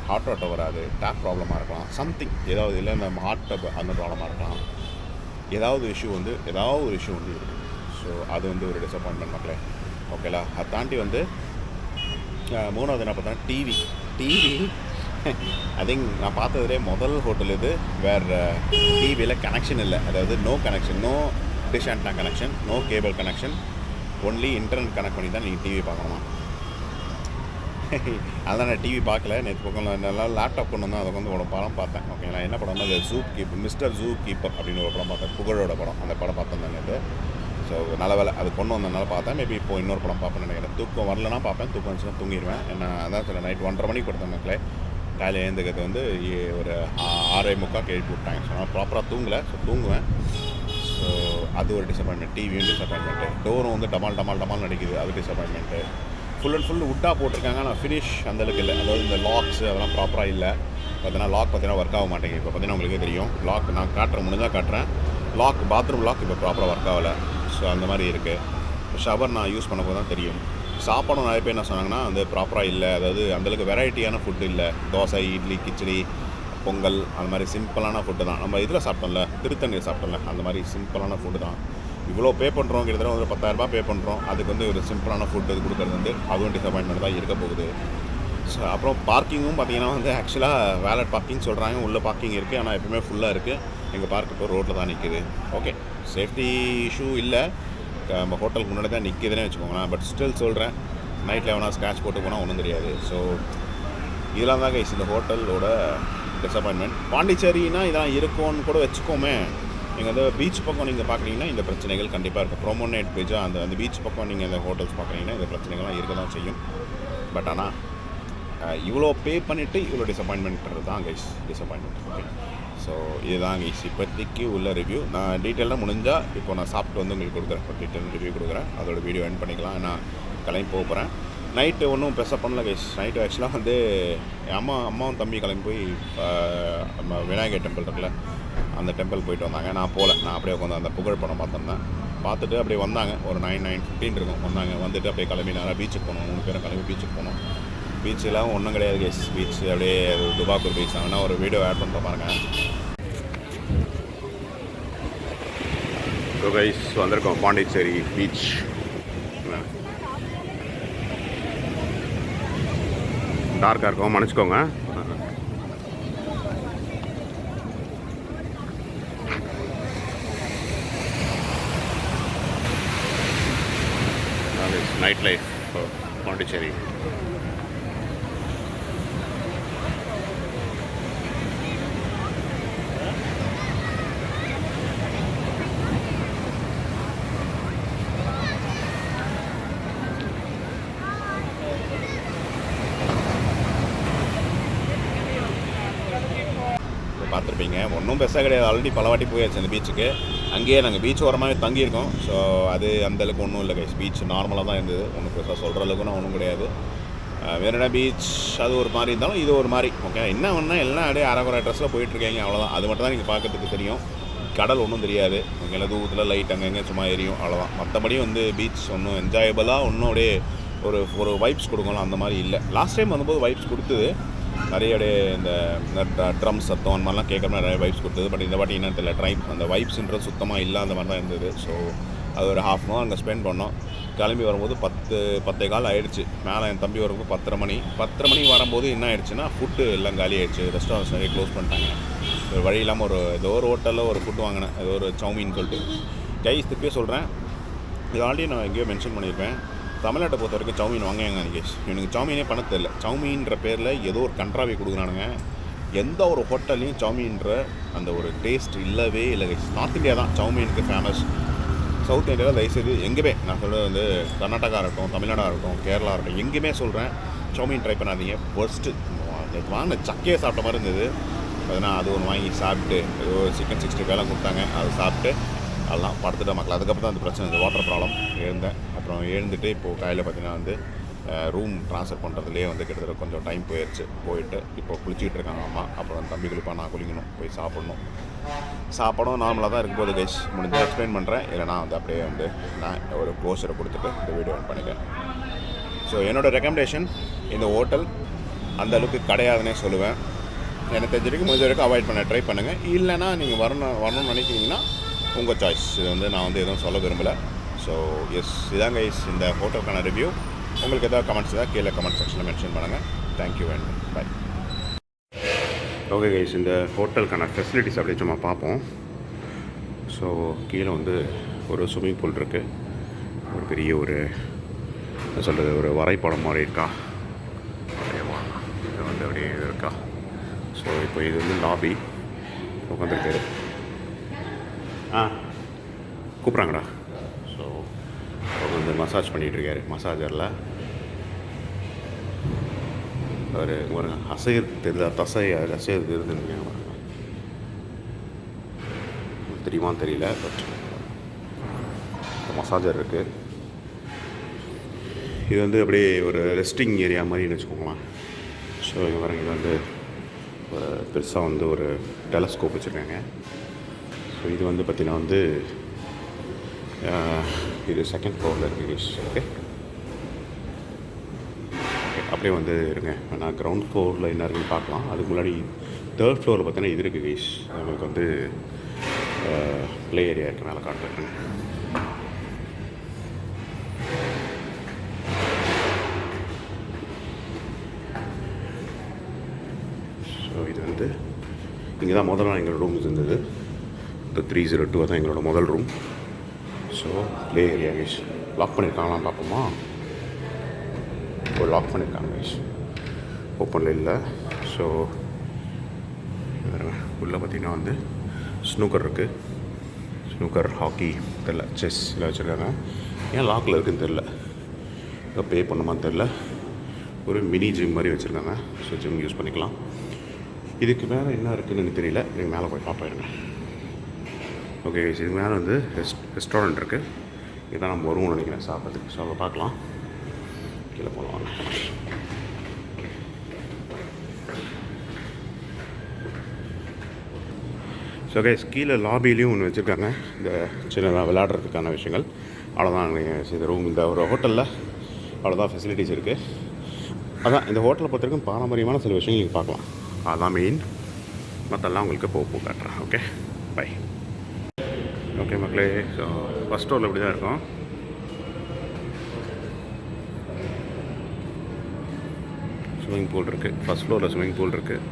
ஹாட் வாட்டர் வராது, டேப் ப்ராப்ளமாக இருக்கலாம், சம்திங் ஏதாவது, இல்லை இந்த ஹாட் டப் அந்த ப்ராப்ளமாக இருக்கலாம். ஏதாவது ஒரு இஷ்யூ வந்து இருக்குது. ஸோ அது வந்து ஒரு டிசப்பாயின்மெண்ட் மக்களே. ஓகேலா, அதை தாண்டி வந்து 3வது என்ன பார்த்தா டிவி ஐ திங்க் நான் பார்த்ததுலேயே முதல் ஹோட்டல் இது வேறு டிவியில் கனெக்ஷன் இல்லை. அதாவது no connection, no dish antenna connection, no cable connection, only internet connect பண்ணி தான் நீங்கள் டிவி பார்க்கணுமா. அதான் நான் டிவி பார்க்கல. நேற்று பக்கம் நல்லா லேப்டாப் கொண்டு வந்து அதை வந்து ஒரு படம் பார்த்தேன். ஓகேங்களா, என்ன படம்னா அது மிஸ்டர் ஜூ கீப்பர் அப்படின்னு ஒரு படம் பார்த்தேன், புகழோட படம். அந்த படம் பார்த்தேன் தான் நேற்று. ஸோ நல்ல வேலை அது கொண்டு வந்ததுனால பார்த்தேன். மேபி இப்போ இன்னொரு படம் பார்ப்பேன்னு நினைக்கிறேன். தூக்கம் வரலன்னா பார்ப்பேன், தூக்கம் வந்துச்சுன்னா தூங்கிடுவேன். ஏன்னா அதான் சொல்ல நைட் 1:30 மணிக்கு படுத்தேன் மக்களே. காலையில் எழுந்துக்கிறது வந்து ஒரு 6:45 எழுப்பி விட்டாங்க. ஸோ நான் ப்ராப்பராக தூங்கலை. ஸோ தூங்குவேன். ஸோ அது ஒரு டிசப்பாயின்மெண்ட். டிவியும் டிசப்பாயின்மெண்ட்டு, டோரும் வந்து டமால் நடிக்குது, அது டிசப்பாயின்மெண்ட்டு. ஃபுல் அண்ட் ஃபுல் வுட்டாக போட்டிருக்காங்க, ஆனால் ஃபினிஷ் அந்தளவுக்கு இல்லை. அதாவது இந்த லாக்ஸு அதெல்லாம் ப்ராப்பராக இல்லை. பார்த்தீங்கன்னா லாக் பார்த்தீங்கன்னா ஒர்க் ஆக மாட்டேங்குது. இப்போ பார்த்தீங்கன்னா உங்களுக்கே தெரியும், லாக் நான் காட்டுறேன். பாத்ரூம் லாக் இப்போ ப்ராப்பராக ஒர்க் ஆகலை. ஸோ அந்த மாதிரி இருக்குது. ஷவர் நான் யூஸ் பண்ண போது தான் தெரியும். சாப்பாடும் நிறைய பேர் என்ன சொன்னாங்கன்னா வந்து ப்ராப்பராக இல்லை. அதாவது அந்தளவுக்கு வெரைட்டியான ஃபுட்டு இல்லை. தோசை, இட்லி, கிச்சடி, பொங்கல், அந்த மாதிரி சிம்பிளான ஃபுட்டு தான். நம்ம இதில் சாப்பிட்டோம்ல, திருத்தண்ணீர் சாப்பிட்டோம்ல, அந்த மாதிரி சிம்பிளான ஃபுட்டு தான். இவ்வளோ பே பண்ணுறோம், கிட்டத்தட்ட ஒரு 10,000 பே பண்ணுறோம். அதுக்கு வந்து ஒரு சிம்பிளான ஃபுட்டு இது கொடுக்குறது வந்து அதுவும் டிசப்பாயின்மெண்ட் தான் இருக்க போகுது. ஸோ அப்புறம் பார்க்கிங்கும் பார்த்தீங்கன்னா வந்து ஆக்சுவலாக வேலட் பார்க்கிங் சொல்கிறாங்க, உள்ள பார்க்கிங் இருக்குது, ஆனால் எப்பவுமே ஃபுல்லாக இருக்குது. எங்கள் பார்க் இப்போ ரோட்டில் தான் நிற்கிது. ஓகே, சேஃப்டி இஷ்யூ இல்லை, நம்ம ஹோட்டலுக்கு முன்னாடி தான் நிற்கிதுன்னே வச்சுக்கோங்களேன். பட் ஸ்டில் சொல்கிறேன், நைட்டில் எவனா ஸ்க்ராட்ச் போட்டு போனால் ஒன்றும் தெரியாது. ஸோ இதெல்லாம் தான் கைஸ் இந்த ஹோட்டலோட டிசப்பாயின்மெண்ட். பாண்டிச்சேரினா இதெல்லாம் இருக்கும்னு கூட வச்சுக்கோமே. நீங்கள் அந்த பீச் பக்கம் நீங்கள் பார்க்குறீங்கன்னா இந்த பிரச்சனைகள் கண்டிப்பாக இருக்கும். ப்ரோமோனேட் பீச்சாக அந்த பீச் பக்கம் நீங்கள் இந்த ஹோட்டல்ஸ் பார்க்குறீங்கன்னா இந்த பிரச்சனைகள்லாம் இருக்க தான் செய்யும். பட் ஆனால் இவ்வளோ பே பண்ணிவிட்டு இவ்வளோ டிசப்பாயின்மெண்ட் தான் கைஸ், டிசப்பாயின்மெண்ட். ஓகே, ஸோ இதுதான் கைஸ் இப்போதைக்கு உள்ள ரிவ்யூ. நான் டீட்டெயிலாக முடிஞ்சால் இப்போ நான் சாப்பிட்டு வந்து உங்களுக்கு கொடுக்குறேன், ஒரு டீட்டெயில் ரிவ்யூ கொடுக்குறேன். அதோட வீடியோ எண்ட் பண்ணிக்கலாம். நான் கிளம்பி போகிறேன். நைட்டு ஒன்றும் பெருசாக பண்ணல கைஸ். நைட்டு ஆக்சுவலாக வந்து அம்மாவும் தம்பி கிளம்பி போய் நம்ம விநாயகர் டெம்பிள் இருக்குல்ல, அந்த டெம்பிள் போயிட்டு வந்தாங்க. நான் போகல, நான் அப்படியே உட்காந்து அந்த புகழ் படம் பார்த்துட்டு அப்படியே வந்தாங்க. ஒரு 9:15 இருக்கும். வந்துட்டு அப்படியே கிளம்பி நேராக பீச்சுக்கு போனோம். 3 பேரும் கிளம்பி பீச்சுக்கு போனோம். பீச்செல்லாம் ஒன்றும் கிடையாது கைஸ். பீச் அப்படியே துபாக்கூர் பீச் தான். வேணால் ஒரு வீடியோ ஆட் பண்ணுற பாருங்க. ஸோ கைஸ் வந்திருக்கோம் பாண்டிச்சேரி பீச். டார்க்காக இருக்கும், மன்னிச்சுக்கோங்க. Night life Pondicherry. பார்த்துருப்பீங்க, ஒன்றும் பெருசாக கிடையாது. ஆல்ரெடி பல வாட்டி போயாச்சு அந்த பீச்சுக்கு. அங்கேயே நாங்கள் பீச் ஓரமாகவே தங்கியிருக்கோம். ஸோ அது அந்தளவுக்கு ஒன்றும் இல்லை கைஸ். பீச் நார்மலாக தான் இருந்தது. ஒன்றும் பெருசாக சொல்கிற அளவுக்கு நான் ஒன்றும் கிடையாது. வேணுனா பீச் அது ஒரு மாதிரி இருந்தாலும் இது ஒரு மாதிரி. ஓகே, என்ன ஒன்றா எல்லாம் அப்படியே அரைக்குறை ட்ரெஸ்ஸில் போயிட்டுருக்கீங்க, அவ்வளோதான். அது மட்டும் தான் நீங்கள் பார்க்கறதுக்கு தெரியும். கடல் ஒன்றும் தெரியாது. ஓகே, தூரத்தில் லைட் அங்கங்கே சும்மா எரியும், அவ்வளோதான். மற்றபடி வந்து பீச் ஒன்றும் என்ஜாயபிளாக ஒன்றும் அப்படியே ஒரு வைப்ஸ் கொடுக்கலாம் அந்த மாதிரி இல்லை. லாஸ்ட் டைம் வந்தபோது வைப்ஸ் கொடுத்தது நிறைய அப்படியே இந்த ட்ரம்ஸ் சத்தம் அந்த மாதிரிலாம் கேட்குற மாதிரி நிறைய வைப்ஸ் கொடுத்தது. பட் இந்த வாட்டி என்னன்னு தெரியல, அந்த வைப்ஸுன்றது சுத்தமாக இல்லாத மாதிரி தான் இருந்தது. ஸோ அது ஒரு ½ அன் ஹவர் அங்கே ஸ்பெண்ட் பண்ணோம். கிளம்பி வரும்போது 10:15 ஆகிடுச்சு. மேலே என் தம்பி வரும்போது 10:30 மணி. 10:30 மணிக்கு வரும்போது என்ன ஆயிடுச்சுன்னா ஃபுட்டு எல்லாம் காலி ஆகிடுச்சு. ரெஸ்டாரண்ட்ஸ் நிறைய க்ளோஸ் பண்ணிட்டாங்க. ஒரு வழி இல்லாமல் ஏதோ ஒரு ஹோட்டலில் ஒரு ஃபுட்டு வாங்கினேன், ஏதோ ஒரு சௌமின்னு சொல்லிட்டு. கைஸ் திருப்பியே சொல்கிறேன், இது ஆல்ரெடி நான் எங்கேயோ மென்ஷன் பண்ணியிருப்பேன். தமிழ்நாட்டை பொறுத்த வரைக்கும் சௌமின் வாங்குவாங்க நிகேஷ். எனக்கு சௌமீனே பண்ண தெரியல. சௌமின்ற பேரில் ஏதோ ஒரு கண்ட்ராவி கொடுக்குறானுங்க. எந்த ஒரு ஹோட்டல்லையும் சௌமீன்ற அந்த ஒரு டேஸ்ட் இல்லவே இல்லை கைஸ். நார்த் இந்தியா தான் சௌமீனுக்கு ஃபேமஸ். சவுத் இந்தியாவில் தயவுசெய்து எங்கேயுமே, நான் சொல்கிறது வந்து கர்நாடகா இருக்கட்டும், தமிழ்நாடாக இருக்கட்டும், கேரளா இருக்கட்டும், எங்கேயுமே சொல்கிறேன் சௌமீன் ட்ரை பண்ணாதீங்க. ஃபர்ஸ்ட்டு வாங்கின சக்கையை சாப்பிட்ட மாதிரி இருந்தது. அதனால் அது ஒன்று வாங்கி சாப்பிட்டு ஏதோ சிக்கன் 65 கொடுத்தாங்க, அதை சாப்பிட்டு அதெல்லாம் படுத்துட்ட மக்கள். அதுக்கப்புறம் தான் அந்த பிரச்சனை, இந்த வாட்டர் ப்ராப்ளம் எழுந்தேன். அப்புறம் எழுந்துட்டு இப்போது காலையில் பார்த்தீங்கன்னா வந்து ரூம் ட்ரான்ஸ்ஃபர் பண்ணுறதுலேயே வந்து கிட்டத்தட்ட கொஞ்சம் டைம் போயிட்டு இப்போ குளிச்சிக்கிட்டு இருக்காங்க அம்மா. அப்புறம் தம்பி குளிப்பா, நான் குளிக்கணும், போய் சாப்பிட்ணும். சாப்பாடும் நார்மலாக தான் இருக்கும்போது கைஸ் முடிஞ்சு எக்ஸ்பிளைன் பண்ணுறேன். இல்லைனா வந்து அப்படியே வந்து நான் ஒரு க்ளோஸரை கொடுத்துட்டு இந்த வீடியோ ஆன் பண்ணிக்கிறேன். ஸோ என்னோடய ரெக்கமெண்டேஷன், இந்த ஹோட்டல் அந்தளவுக்கு கிடையாதுன்னே சொல்லுவேன். எனக்கு தெரிஞ்ச வரைக்கும் முடிஞ்ச வரைக்கும் அவாய்ட் பண்ண ட்ரை பண்ணுங்கள். இல்லைனா நீங்கள் வரணும்னு நினைக்கிறீங்கன்னா உங்கள் சாய்ஸ். இது வந்து நான் வந்து எதுவும் சொல்ல விரும்பலை. ஸோ எஸ், இதாங்க கைஸ் இந்த ஹோட்டலுக்கான ரிவ்யூ. உங்களுக்கு எதாவது கமெண்ட்ஸ் தான் கீழே கமெண்ட் செக்ஷனில் மென்ஷன் பண்ணுங்கள். Thank you and bye. Okay guys, இந்த ஹோட்டலுக்கான ஃபெசிலிட்டிஸ் அப்படி சும்மா பார்ப்போம். ஸோ கீழே வந்து ஒரு ஸ்விம்மிங் பூல் இருக்குது. ஒரு பெரிய ஒரு என்ன சொல்கிறது, ஒரு வரைபடம் மாதிரி இருக்கா, இது வந்து அப்படியே இருக்கா. ஸோ இப்போ இது வந்து லாபி உட்காந்துருக்காரு. கூப்பிட்றாங்கடா. ஸோ அவர் வந்து மசாஜ் பண்ணிகிட்ருக்காரு மசாஜரில். ஒரு அசைர் தெரியுதா, அசைர் தெரியுதுன்னு தெரியுமான்னு தெரியல. பட் மசாஜர் இருக்குது. இது வந்து அப்படியே ஒரு ரெஸ்டிங் ஏரியா மாதிரின்னு வச்சுக்கோங்களேன். ஸோ இங்கே பாருங்க, இது வந்து ஒரு பெருசாக வந்து ஒரு டெலஸ்கோப் வச்சுருக்காங்க. ஸோ இது வந்து பார்த்திங்கன்னா வந்து இது செகண்ட் ஃப்ளோரில் இருக்குது. ஓகே, அப்படியே வந்து இருங்க, நான் கிரவுண்ட் ஃப்ளோரில் என்ன இருக்குன்னு பார்க்கலாம். அதுக்கு முன்னாடி தேர்ட் ஃப்ளோரில் பார்த்தீங்கன்னா இது இருக்குது கைஸ். நம்மளுக்கு வந்து ப்ளே ஏரியா இருக்குது, மேலே காட்டுறேன். ஸோ இது வந்து இங்கே தான் முதல்ல எங்களோட ரூம்ஸ் இருந்தது. இந்த 302 தான் எங்களோட முதல் ரூம். So play area guys. Lock பண்ணியிருக்காங்களாம் பார்ப்போமா? இப்போ லாக் பண்ணியிருக்காங்க கைஸ், ஓப்பனில் இல்லை. ஸோ உள்ளே பார்த்திங்கன்னா வந்து ஸ்னூக்கர் இருக்குது. ஸ்னூக்கர், ஹாக்கி தெரில, செஸ் எல்லாம் வச்சுருக்காங்க. ஏன் லாக்கில் இருக்குதுன்னு தெரில, இப்போ பே பண்ணுமான்னு தெரில. ஒரு மினி ஜிம் மாதிரி வச்சுருக்காங்க. ஸோ ஜிம் யூஸ் பண்ணிக்கலாம். இதுக்கு மேலே என்ன இருக்குதுன்னு எனக்கு தெரியல. இதுக்கு மேலே போய் பார்ப்போம். ஓகே, இதுக்கு மேலே வந்து ரெஸ்டாரண்ட் இருக்குது. இதுதான் நம்ம வருவோம்னு நினைக்கிறேன் சாப்பிட்றதுக்கு. ஸோ அதை பார்க்கலாம். கீழே போகலாம். ஸோ கைஸ், கீழே லாபிலையும் ஒன்று வச்சுருக்காங்க, இந்த சின்னதாக விளையாடுறதுக்கான விஷயங்கள். அவ்வளோதான் இந்த ரூம், இந்த ஒரு ஹோட்டலில் அவ்வளோதான் ஃபெசிலிட்டிஸ் இருக்குது. அதான் இந்த ஹோட்டலை பொறுத்த வரைக்கும் பாரம்பரியமான சில விஷயங்கள் நீங்கள் பார்க்கலாம். அதுதான் மெயின். மற்றெல்லாம் உங்களுக்கு போக காட்டுறேன். Okay, bye. ஓகே மக்களே, ஸோ ஃபஸ்ட் ஃப்ளோரில் இப்படி தான் இருக்கும். ஸ்விம்மிங் பூல் இருக்குது. ஃபஸ்ட் ஃப்ளோரில் ஸ்விம்மிங் பூல் இருக்குது.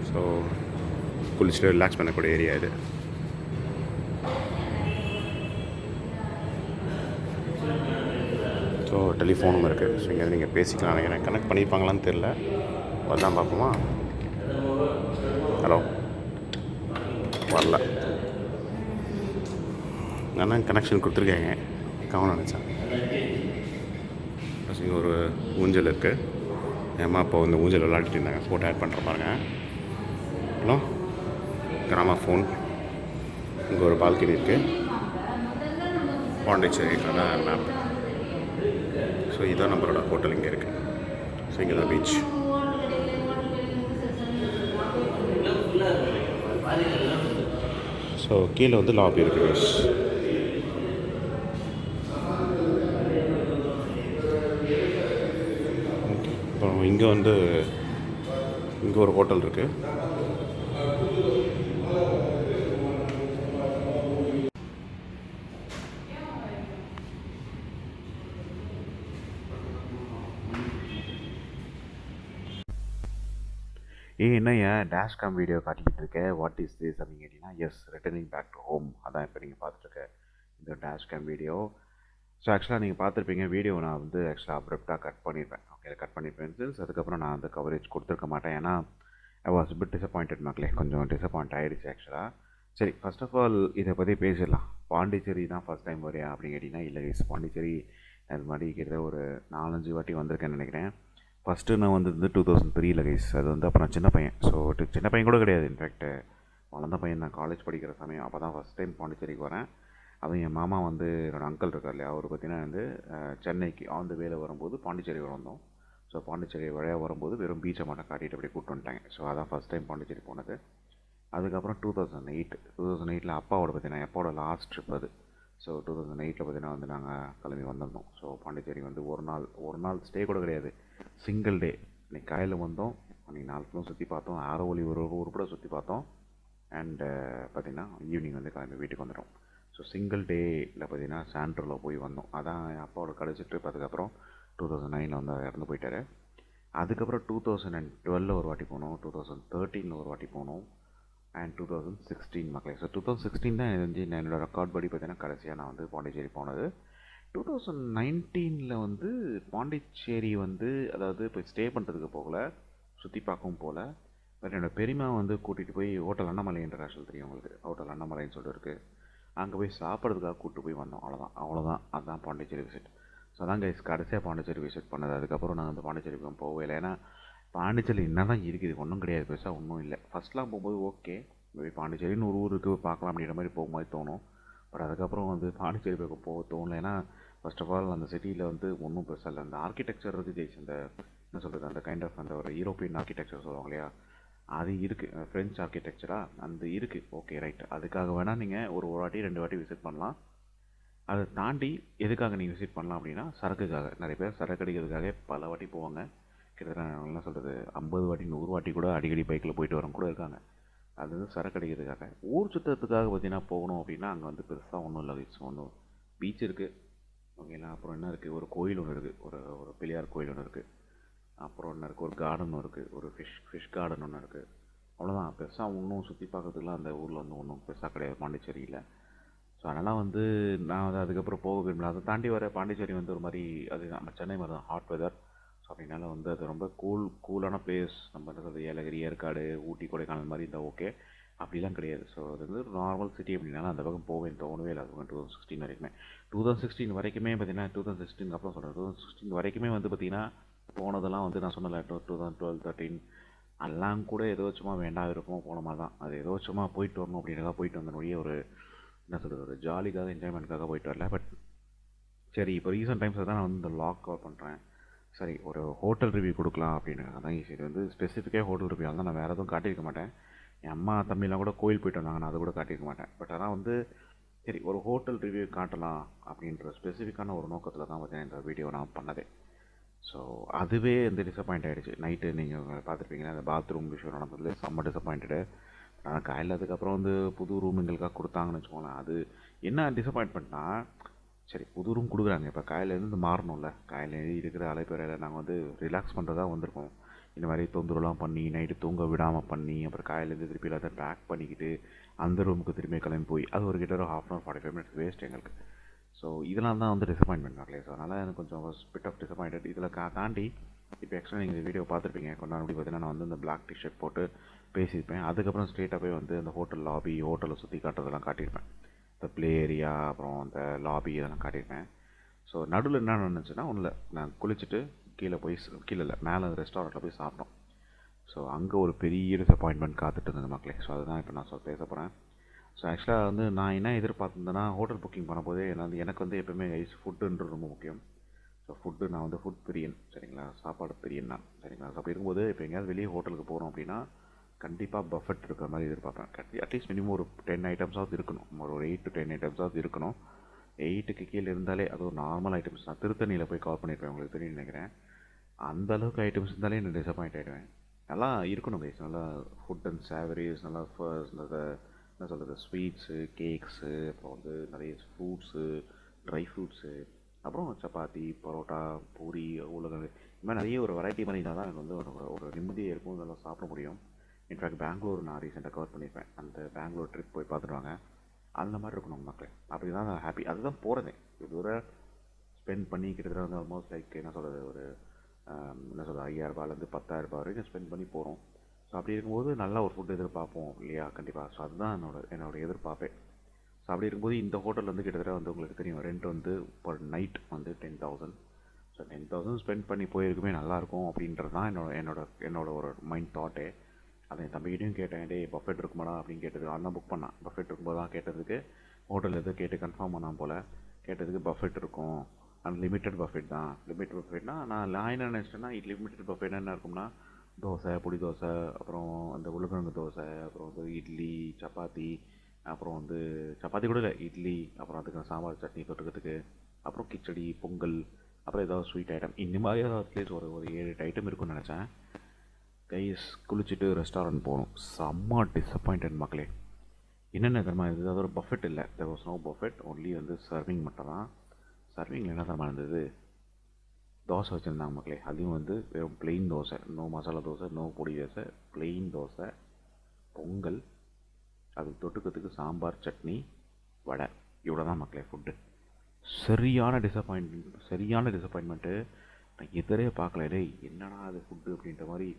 ஸோ குளிச்சுட்டு ரிலாக்ஸ் பண்ணக்கூடிய ஏரியா இது. ஸோ டெலிஃபோனும் இருக்குது. ஸோ இங்கே நீங்கள் பேசிக்கலாம் நினைக்கிறேன். கனெக்ட் பண்ணியிருப்பாங்களான்னு தெரில, அதான் பார்ப்போமா? ஹலோ, வரல. நான் கனெக்ஷன் கொடுத்துருக்கேங்க, கவனம் நினச்சேன். ப்ளஸ் இங்கே ஒரு ஊஞ்சல் இருக்குது. ஏமா இப்போ இந்த ஊஞ்சல் விளையாடிட்டு இருந்தாங்க. ஃபோட்டோ ஆட் பண்ணுற பாருங்க. Hello, gramophone. இங்கே ஒரு பால்கனி இருக்குது. பாண்டிச்சேரிக்கான மேப். ஸோ இதுதான் நம்மளோட ஹோட்டல் இங்கே இருக்குது. ஸோ இங்கே தான் பீச். ஸோ கீழே வந்து லாபி இருக்குது. அப்புறம் இங்கே வந்து இங்கே ஒரு ஹோட்டல் இருக்குது. என்னையா டேஷ்காம் வீடியோ காட்டிக்கிட்டு இருக்கேன், வாட் இஸ் திஸ் அப்படின்னு கேட்டிங்கன்னா, yes, returning back to home. அதான் இப்போ நீங்கள் பார்த்துருக்க இந்த டேஷ்காம் வீடியோ. ஸோ ஆக்சுவலாக நீங்கள் பார்த்துருப்பீங்க, வீடியோ நான் வந்து ஆக்சுவலாக அப்ரப்டாக கட் பண்ணியிருப்பேன். ஓகே, கட் பண்ணியிருப்பேன். அதுக்கப்புறம் நான் வந்து கவரேஜ் கொடுத்துருக்க மாட்டேன். ஏன்னா ஐ வாஸ் பிட் டிசப்பாயிண்டட் மக்களே, கொஞ்சம் டிசப்பாயிண்ட் ஆகிடுச்சு ஆக்சுவலாக. சரி, ஃபர்ஸ்ட் ஆஃப் ஆல் இதை பற்றி பேசிடலாம். பாண்டிச்சேரி தான் ஃபஸ்ட் டைம் வரையா அப்படின்னு கேட்டிங்கன்னா இல்லை கைஸ், பாண்டிச்சேரி அது மாதிரி கிட்ட ஒரு 4-5 வாட்டி வந்திருக்கேன்னு நினைக்கிறேன். ஃபஸ்ட்டு நான் வந்து 2003 கைஸ். அது வந்து அப்போ நான் சின்ன பையன். ஸோ சின்ன பையன் கூட கிடையாது, இன்ஃபேக்ட் வளர்ந்த பையன் நான் காலேஜ் படிக்கிற சமயம். அப்போ தான் ஃபஸ்ட் டைம் பாண்டிச்சேரிக்கு வரேன். அதுவும் என் மாமா வந்து என்னோடய அங்கிள் இருக்கார் இல்லையா, அவர் பார்த்தீங்கன்னா வந்து சென்னைக்கு ஆன் த வேலை வரும்போது பாண்டிச்சேரி வந்தோம். ஸோ பாண்டிச்சேரி வழியாக வரும்போது வெறும் பீச்சை மட்டும் காட்டிட்டு அப்படியே கூப்பிட்டு வந்துட்டாங்க. ஸோ அதான் ஃபஸ்ட் டைம் பாண்டிச்சேரி போனது. அதுக்கப்புறம் 2008 அப்பாவோட பார்த்தீங்கன்னா அப்பாவோட லாஸ்ட் ட்ரிப் அது. ஸோ 2008 பார்த்தீங்கன்னா வந்து நாங்கள் கிளம்பி வந்திருந்தோம். ஸோ பாண்டிச்சேரி வந்து ஒரு நாள் ஸ்டே கூட கிடையாது, சிங்கிள் டே. அன்றைக்கி காலையில் வந்தோம், அன்றைக்கி 4 ஃபுல்லும் சுற்றி பார்த்தோம், ஆரோவலி ஒரு கூட சுற்றி பார்த்தோம். அண்டு பார்த்திங்கன்னா ஈவினிங் வந்து கிளம்பி வீட்டுக்கு வந்துட்டோம். ஸோ சிங்கிள் டேயில் பார்த்தீங்கன்னா சாண்ட்ரோவில் போய் வந்தோம். அதான் என் அப்பாவோட கடைசி ட்ரிப். அதுக்கப்புறம் 2009 வந்து இறந்து போயிட்டார். அதுக்கப்புறம் 2012 ஒரு வாட்டி போனோம், 2013 ஒரு வாட்டி போனோம், அண்ட் 2016 மக்களே. ஸோ 2016 தான் வந்து என்னோடய ரெக்கார்ட் படி பார்த்தீங்கன்னா கடைசியாக நான் வந்து பாண்டிச்சேரி போனது. 2019 வந்து பாண்டிச்சேரி வந்து அதாவது இப்போ ஸ்டே பண்ணுறதுக்கு போகல, சுற்றி பார்க்கவும் போகல. பட் என்னோடய பெரியமா வந்து கூட்டிகிட்டு போய் ஹோட்டல் அண்ணாமலை இன்டர்நேஷ்னல் தெரியும் உங்களுக்கு, ஹோட்டல் அண்ணாமலைன்னு சொல்லிட்டு இருக்குது, அங்கே போய் சாப்பிட்றதுக்காக கூப்பிட்டு போய் வந்தோம். அவ்வளோதான் அதுதான் பாண்டிச்சேரி விசிட். ஸோ அதான் கைஸ் கடைசியாக பாண்டிச்சேரி விசிட் பண்ணது. அதுக்கப்புறம் நாங்கள் அந்த பாண்டிச்சேரிக்கு போகவே இல்லை. ஏன்னா பாண்டிச்சேரி என்ன தான் இருக்குது, ஒன்றும் கிடையாது, பெருசாக ஒன்றும் இல்லை. ஃபஸ்ட்லாம் போகும்போது ஓகே, பாண்டிச்சேரின்னு ஒரு ஊருக்கு பார்க்கலாம் அப்படின்ற மாதிரி போகும்போது தோணும். பட் அதுக்கப்புறம் வந்து பாண்டிச்சேரி போக தோணலை. ஏன்னா ஃபர்ஸ்ட் ஆஃப் ஆல் அந்த சிட்டியில் வந்து ஒன்றும் பெருசாக இல்லை. அந்த ஆர்கிடெக்சர் இருக்குது ஜெயிச்சு, அந்த என்ன சொல்கிறது, அந்த கைண்ட் ஆஃப் அந்த ஒரு யூரோப்பியன் ஆர்கிடெக்சர் சொல்லுவாங்க இல்லையா, அது இருக்குது. ஃப்ரெஞ்ச் ஆர்கிடெக்சராக அந்த இருக்குது, ஓகே ரைட். அதுக்காக வேணால் நீங்கள் ஒரு வாட்டி 2 வாட்டி விசிட் பண்ணலாம். அதை தாண்டி எதுக்காக நீங்கள் விசிட் பண்ணலாம் அப்படின்னா சரக்குக்காக. நிறைய பேர் சரக்கு அடிக்கிறதுக்காக பல வாட்டி போவாங்க. கிட்டத்தட்ட என்ன சொல்கிறது 50 வாட்டி 100 வாட்டி கூட அடிக்கடி பைக்கில் போயிட்டு வரவங்க கூட இருக்காங்க. அது வந்து சரக்கு அடிக்கிறதுக்காக. ஊர் சுற்றுறதுக்காக பார்த்தீங்கன்னா போகணும் அப்படின்னா அங்கே வந்து பெருசாக ஒன்றும் இல்லை. ஒன்றும் பீச் இருக்குது, ஓகேங்களா. அப்புறம் என்ன இருக்குது, ஒரு கோயில் ஒன்று இருக்குது, ஒரு பிள்ளையார் கோயில் ஒன்று இருக்குது. அப்புறம் என்ன இருக்குது, ஒரு கார்டன் இருக்குது, ஒரு ஃபிஷ் கார்டன் ஒன்று இருக்குது. அவ்வளோதான். பெருசாக ஒன்றும் சுற்றி பார்க்கறதுக்குலாம் அந்த ஊரில் வந்து ஒன்றும் பெருசாக கிடையாது பாண்டிச்சேரியில். ஸோ அதனால் வந்து நான் வந்து அதுக்கப்புறம் போக விரும்பல. அதை தாண்டி வர பாண்டிச்சேரி வந்து ஒரு மாதிரி அது நம்ம சென்னை மாதிரி தான், ஹாட் வெதர். ஸோ அப்படின்னால வந்து அது ரொம்ப கூலான பிளேஸ். நம்ம என்ன சொல்கிறது, ஏலகிரி, ஏற்காடு, ஊட்டி, கொடைக்கானல் மாதிரி இருந்தால் ஓகே, அப்படிலாம் கிடையாது. ஸோ அது வந்து ஒரு நார்மல் சிட்டி அப்படின்னால அந்த பக்கம் போவேன் தோணவே இல்லை. அது 2016 வரைக்குமே. 2016 வரைக்குமே பார்த்தீங்கன்னா 2016 அப்புறம் சொல்கிறேன், 2016 வரைக்குமே வந்து பார்த்திங்கன்னா போனதெல்லாம் வந்து நான் சொன்னல 2012, 13 எல்லாம் கூட ஏதோ சும்மா வேண்டாம் விருப்பமாக போன மாதிரி தான். அது ஏதோ சும்மா போயிட்டு வரணும் அப்படின்றதா போயிட்டு வந்தனுடைய ஒரு என்ன சொல்கிறது, ஒரு ஜாலிக்காக என்ஜாய்மெண்ட்காக போயிட்டு வரல. பட் சரி, இப்போ ரீசெண்ட் டைம்ஸில் தான் நான் வந்து இந்த லாக் கவர் பண்ணுறேன். சரி, ஒரு ஹோட்டல் ரிவ்யூ கொடுக்கலாம் அப்படின்னு. அதான் ஈஸி. இது வந்து ஸ்பெசிஃபிக்காக ஹோட்டல் ரிவ்யூ தான், நான் வேறு எதுவும் காட்டியிருக்க மாட்டேன். என் அம்மா தம்பிலாம் கூட கோயில் போயிட்டு வந்தாங்க, நான் அதை கூட காட்டியிருக்க மாட்டேன். பட் ஆனால் வந்து சரி ஒரு ஹோட்டல் ரிவ்யூ காட்டலாம் அப்படின்ற ஸ்பெசிஃபிக்கான ஒரு நோக்கத்தில் தான் பார்த்தீங்கன்னா இந்த வீடியோ நான் பண்ணதே. ஸோ அதுவே வந்து டிசப்பாயிண்ட் ஆகிடுச்சு. நைட்டு நீங்கள் பார்த்துருப்பீங்கன்னா அந்த பாத்ரூம் விஷயம் நடந்ததுல செம்ம டிசப்பாயிண்டடு. ஆனால் காலையில் அதுக்கப்புறம் வந்து புது ரூம் எங்களுக்காக கொடுத்தாங்கன்னு வச்சுக்கோங்களேன். அது என்ன டிசப்பாயின்ட்மெண்ட்னா, சரி புது ரூம் கொடுக்குறாங்க, இப்போ காலையிலேருந்து மாறணும்ல. காலையில் இருக்கிற அலைப்பறையில் நாங்கள் வந்து ரிலாக்ஸ் பண்ணுறதா வந்திருக்கோம். இந்த மாதிரி தொந்தரவுலாம் பண்ணி நைட்டு தூங்க விடாமல் பண்ணி அப்புறம் காலையிலேருந்து திருப்பி எல்லாத்தையும் பேக் பண்ணிக்கிட்டு அந்த ரூமுக்கு திரும்பி கிளம்பி போய் அது ஒரு கிட்ட ஒரு 1/2 hour 45 minutes வேஸ்ட் எங்களுக்கு. ஸோ இதெல்லாம் தான் வந்து டிசப்பாயின்மெண்ட் ஆகலையே. ஸோ அதனால் எனக்கு கொஞ்சம் ஸ்பிட் ஆஃப் டிசப்பாயிண்டட். இதில் தாண்டி இப்போ எக்ஸ்ட்ரா நீங்கள் இந்த வீடியோ பார்த்துருப்பீங்க கொஞ்சம் அப்படி பார்த்தீங்கன்னா நான் வந்து இந்த பிளாக் டிஷர்ட் போட்டு பேசியிருப்பேன். அதுக்கப்புறம் ஸ்ட்ரெயிட்டாக போய் வந்து அந்த ஹோட்டல் லாபி, ஹோட்டலை சுற்றி காட்டுறதெல்லாம் காட்டியிருப்பேன். இந்த ப்ளே ஏரியா, அப்புறம் அந்த லாபி இதெல்லாம் காட்டியிருப்பேன். ஸோ நடுவில் என்ன நினச்சுன்னா ஒன்றும் இல்லை, நான் குளிச்சுட்டு கீழே போய் கீழே இல்லை மேலே ரெஸ்டாரண்ட்டில் போய் சாப்பிட்டோம். ஸோ அங்கே ஒரு பெரிய டிசப்பாயின்மெண்ட் காத்துட்டு இருந்தது மக்களே. ஸோ அதுதான் இப்போ நான் பேச போகிறேன். ஸோ ஆக்சுவலாக வந்து நான் என்ன எதிர்பார்த்துருந்தேன்னா ஹோட்டல் புக்கிங் பண்ணும்போதே எனக்கு வந்து எப்போயுமே ஃபுட்டுன்றது ரொம்ப முக்கியம். ஸோ ஃபுட்டு நான் வந்து ஃபுட் பிரியன், சரிங்களா, சாப்பாடு பிரியன் தான், சரிங்களா. ஸோ அப்படி இருக்கும்போது இப்போ எங்கேயாவது வெளியே ஹோட்டலுக்கு போகிறோம் அப்படின்னா கண்டிப்பாக பஃபெட் இருக்கிற மாதிரி எதிர்பார்ப்பேன். அட்லீஸ்ட் மினிமம் ஒரு 10 ஐட்டம்ஸாவது இருக்கணும், ஒரு 8 to 10 ஐட்டம்ஸாவது இருக்கணும். 8க்கு கீழே இருந்தாலே அது ஒரு நார்மல் ஐட்டம்ஸ். நான் திருத்தணியில் போய் கவர் பண்ணியிருப்பேன், உங்களுக்கு தெரியும் நினைக்கிறேன். அந்தளவுக்கு ஐட்டம்ஸ் இருந்தாலே நான் டிசப்பாயிண்ட் ஆகிடுவேன். நல்லா இருக்கணும் கைஸ், நல்லா ஃபுட் அண்ட் சேவரிஸ், நல்லா என்ன சொல்கிறது ஸ்வீட்ஸு, கேக்ஸு, அப்புறம் வந்து நிறைய ஃப்ரூட்ஸு, ட்ரை ஃப்ரூட்ஸு, அப்புறம் சப்பாத்தி, பரோட்டா, பூரி, உருளைக்கிழங்கு, இது மாதிரி நிறைய ஒரு வெரைட்டி மாதிரி இருந்தால் தான் எனக்கு வந்து ஒரு நிம்மதியாக இருக்கும், இதெல்லாம் சாப்பிட முடியும். இன்ஃபேக்ட் பெங்களூர் நான் ரீசெண்டாக கவர் பண்ணியிருப்பேன். அந்த பெங்களூர் ட்ரிப் போய் பார்த்துட்டு வாங்க, அந்த மாதிரி இருக்கணும் மக்கள். அப்படி தான் நான் ஹாப்பி. அதுதான் போகிறதே. இது தூரம் ஸ்பெண்ட் பண்ணி கிட்டத்தட்ட வந்து ஆல்மோஸ்ட் லைக் என்ன சொல்கிறது ஒரு என்ன சொல்கிறது 5000 ரூபாயிலேருந்து 10,000 ரூபாய் வரைக்கும் ஸ்பெண்ட் பண்ணி போகிறோம். ஸோ அப்படி இருக்கும்போது நல்ல ஒரு ஃபுட் எதிர்பார்ப்போம் இல்லையா? கண்டிப்பாக. ஸோ அதுதான் என்னோட எதிர்பார்ப்பேன். ஸோ அப்படி இருக்கும்போது இந்த ஹோட்டல் வந்து கிட்டத்தட்ட வந்து உங்களுக்கு தெரியும், ரெண்ட் வந்து பர் நைட் வந்து 10,000. ஸோ 10,000 ஸ்பெண்ட் பண்ணி போயிருக்குமே நல்லாயிருக்கும் அப்படின்றது தான் என்னோட ஒரு மைண்ட் தாட்டே. அதை என் தம்பிக்கிட்டையும் கேட்டேன், டே பஃபெட் இருக்குமாடா அப்படின்னு கேட்டது. அவன் தான் புக் பண்ணான். பஃபெட் இருக்கும்போது தான் கேட்டதுக்கு ஹோட்டல் எதுவும் கேட்டு கன்ஃபார்ம் பண்ணான் போல். கேட்டதுக்கு பஃபெட் இருக்கும், அன்லிமிட்டட் பஃபெட் தான். லிமிட்டட் பஃபெட்னா நான் என்ன நினச்சிட்டேன்னா, லிமிட்டட் பஃபெட் என்ன இருக்கும்னா தோசை, பொடி தோசை, அப்புறம் அந்த உருளைக்கிழங்கு தோசை, அப்புறம் வந்து இட்லி, சப்பாத்தி, அப்புறம் வந்து சப்பாத்தி கூட இல்லை, இட்லி, அப்புறம் அதுக்கு சாம்பார் சட்னி தொட்டுக்கிறதுக்கு, அப்புறம் கிச்சடி, பொங்கல், அப்புறம் ஏதாவது ஸ்வீட் ஐட்டம், இந்த மாதிரி ஏதாவது பிளேஸ் ஒரு 7-8 ஐட்டம் இருக்குன்னு நினச்சேன். கைஸ் குளிச்சுட்டு ரெஸ்டாரண்ட் போகணும். செம்ம டிசப்பாயிண்டட் மக்களே. என்னென்ன தரமா இருந்தது? அது ஒரு பஃபெட் இல்லை, there was no buffet, only வந்து சர்விங் மட்டும் தான். சர்விங்கில் என்ன தரமாக இருந்தது? தோசை வச்சுருந்தாங்க மக்களே. அதுவும் வந்து வெறும் plain dosa, no masala dosa, no podi dosa, plain dosa, Pongal, அதுக்கு தொட்டுக்கிறதுக்கு சாம்பார், சட்னி, வடை. இவ்வளோ தான் மக்களே ஃபுட்டு. சரியான டிசப்பாயின்மெண்ட்டு. நான் எதிரே பார்க்கல, டேய் என்னடா அது ஃபுட்டு அப்படின்ற மாதிரி.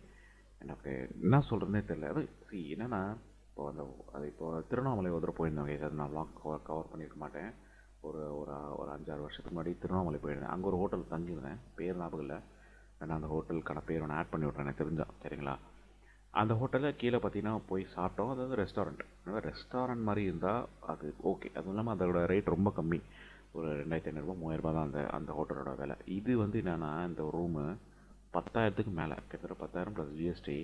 எனக்கு என்ன சொல்கிறதுனே தெரில. அது என்னென்னா, இப்போ திருவண்ணாமலை ஒரு தடவை போயிருந்தேன் கைஸ். அது நான் vlog கவர் பண்ணியிருக்க மாட்டேன். ஒரு ஒரு ஒரு 5-6 வருஷத்துக்கு முன்னாடி திருவண்ணாமலை போயிருந்தேன். அங்கே ஒரு ஹோட்டல் தங்கியிருந்தேன், பேர் ஞாபகம் இல்லை. நான் அந்த ஹோட்டலுக்கான பேர் ஒன்று ஆட் பண்ணி விட்றேன், எனக்கு தெரிஞ்சால் சரிங்களா. அந்த ஹோட்டலில் கீழே பார்த்தீங்கன்னா போய் சாப்பிட்டோம். அதாவது ரெஸ்டாரண்ட் மாதிரி இருந்தால் அது ஓகே. அதுவும் இல்லாமல் அதோட ரேட் ரொம்ப கம்மி, ஒரு 2,500 3,000 தான் அந்த ஹோட்டலோட விலை. இது வந்து என்னென்னா, இந்த ரூமு 10,000க்கு மேலே, கிட்டத்தட்ட 10,000 ப்ளஸ் ஜிஎஸ்டி.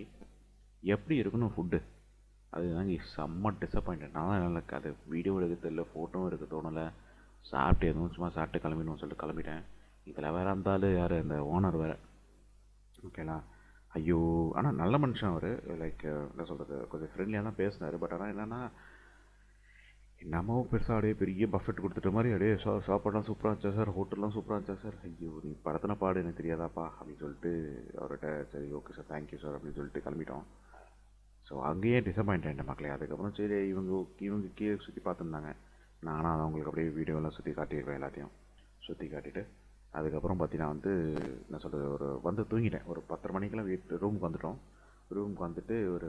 எப்படி இருக்கணும் ஃபுட்டு? அதுதாங்க செம்ம டிசப்பாயிண்டட். நான் தான் எனக்கு அது வீடியோ எடுக்க தெரியல, ஃபோட்டோவும் எடுக்க தோணலை. சாப்பிட்டு எதுவும் சும்மா சாப்பிட்டு கிளம்பிடணும்னு சொல்லிட்டு கிளம்பிட்டேன். இதில் வேறு இருந்தாலும் யார் அந்த ஓனர் வேறு, ஓகேங்களா. ஐயோ, ஆனால் நல்ல மனுஷன் அவர். லைக் என்ன சொல்கிறது, கொஞ்சம் ஃப்ரெண்ட்லியாக தான் பேசினார். பட் ஆனால் என்னென்னா, என்னமோ பெருசாக அப்படியே பெரிய பஃபெட் கொடுத்துட்ட மாதிரி, அப்படியே சாப்பாடெலாம் சூப்பராக இருந்துச்சா சார், ஹோட்டல்லாம் சூப்பராக இருந்துச்சா சார், ஐயோ நீ படத்தின பாடு எனக்கு தெரியாதாப்பா அப்படின்னு சொல்லிட்டு அவர்கிட்ட சரி ஓகே சார் தேங்க்யூ சார் அப்படின்னு சொல்லிட்டு கிளம்பிட்டோம். ஸோ அங்கேயே டிசப்பாயிண்ட் ஆகிட்டேன் மக்களே. அதுக்கப்புறம் சரி இவங்க கீழே சுற்றி பார்த்துருந்தாங்க. நானும் அதை அவங்களுக்கு அப்படியே வீடியோலாம் சுற்றி காட்டியிருப்பேன், எல்லாத்தையும் சுற்றி காட்டிட்டு அதுக்கப்புறம் பார்த்தீங்கன்னா வந்து என்ன சொல்கிறது, வந்து தூங்கிட்டேன். ஒரு 10:30 மணிக்கெல்லாம் ரூமுக்கு வந்துட்டோம். ரூமுக்கு வந்துட்டு ஒரு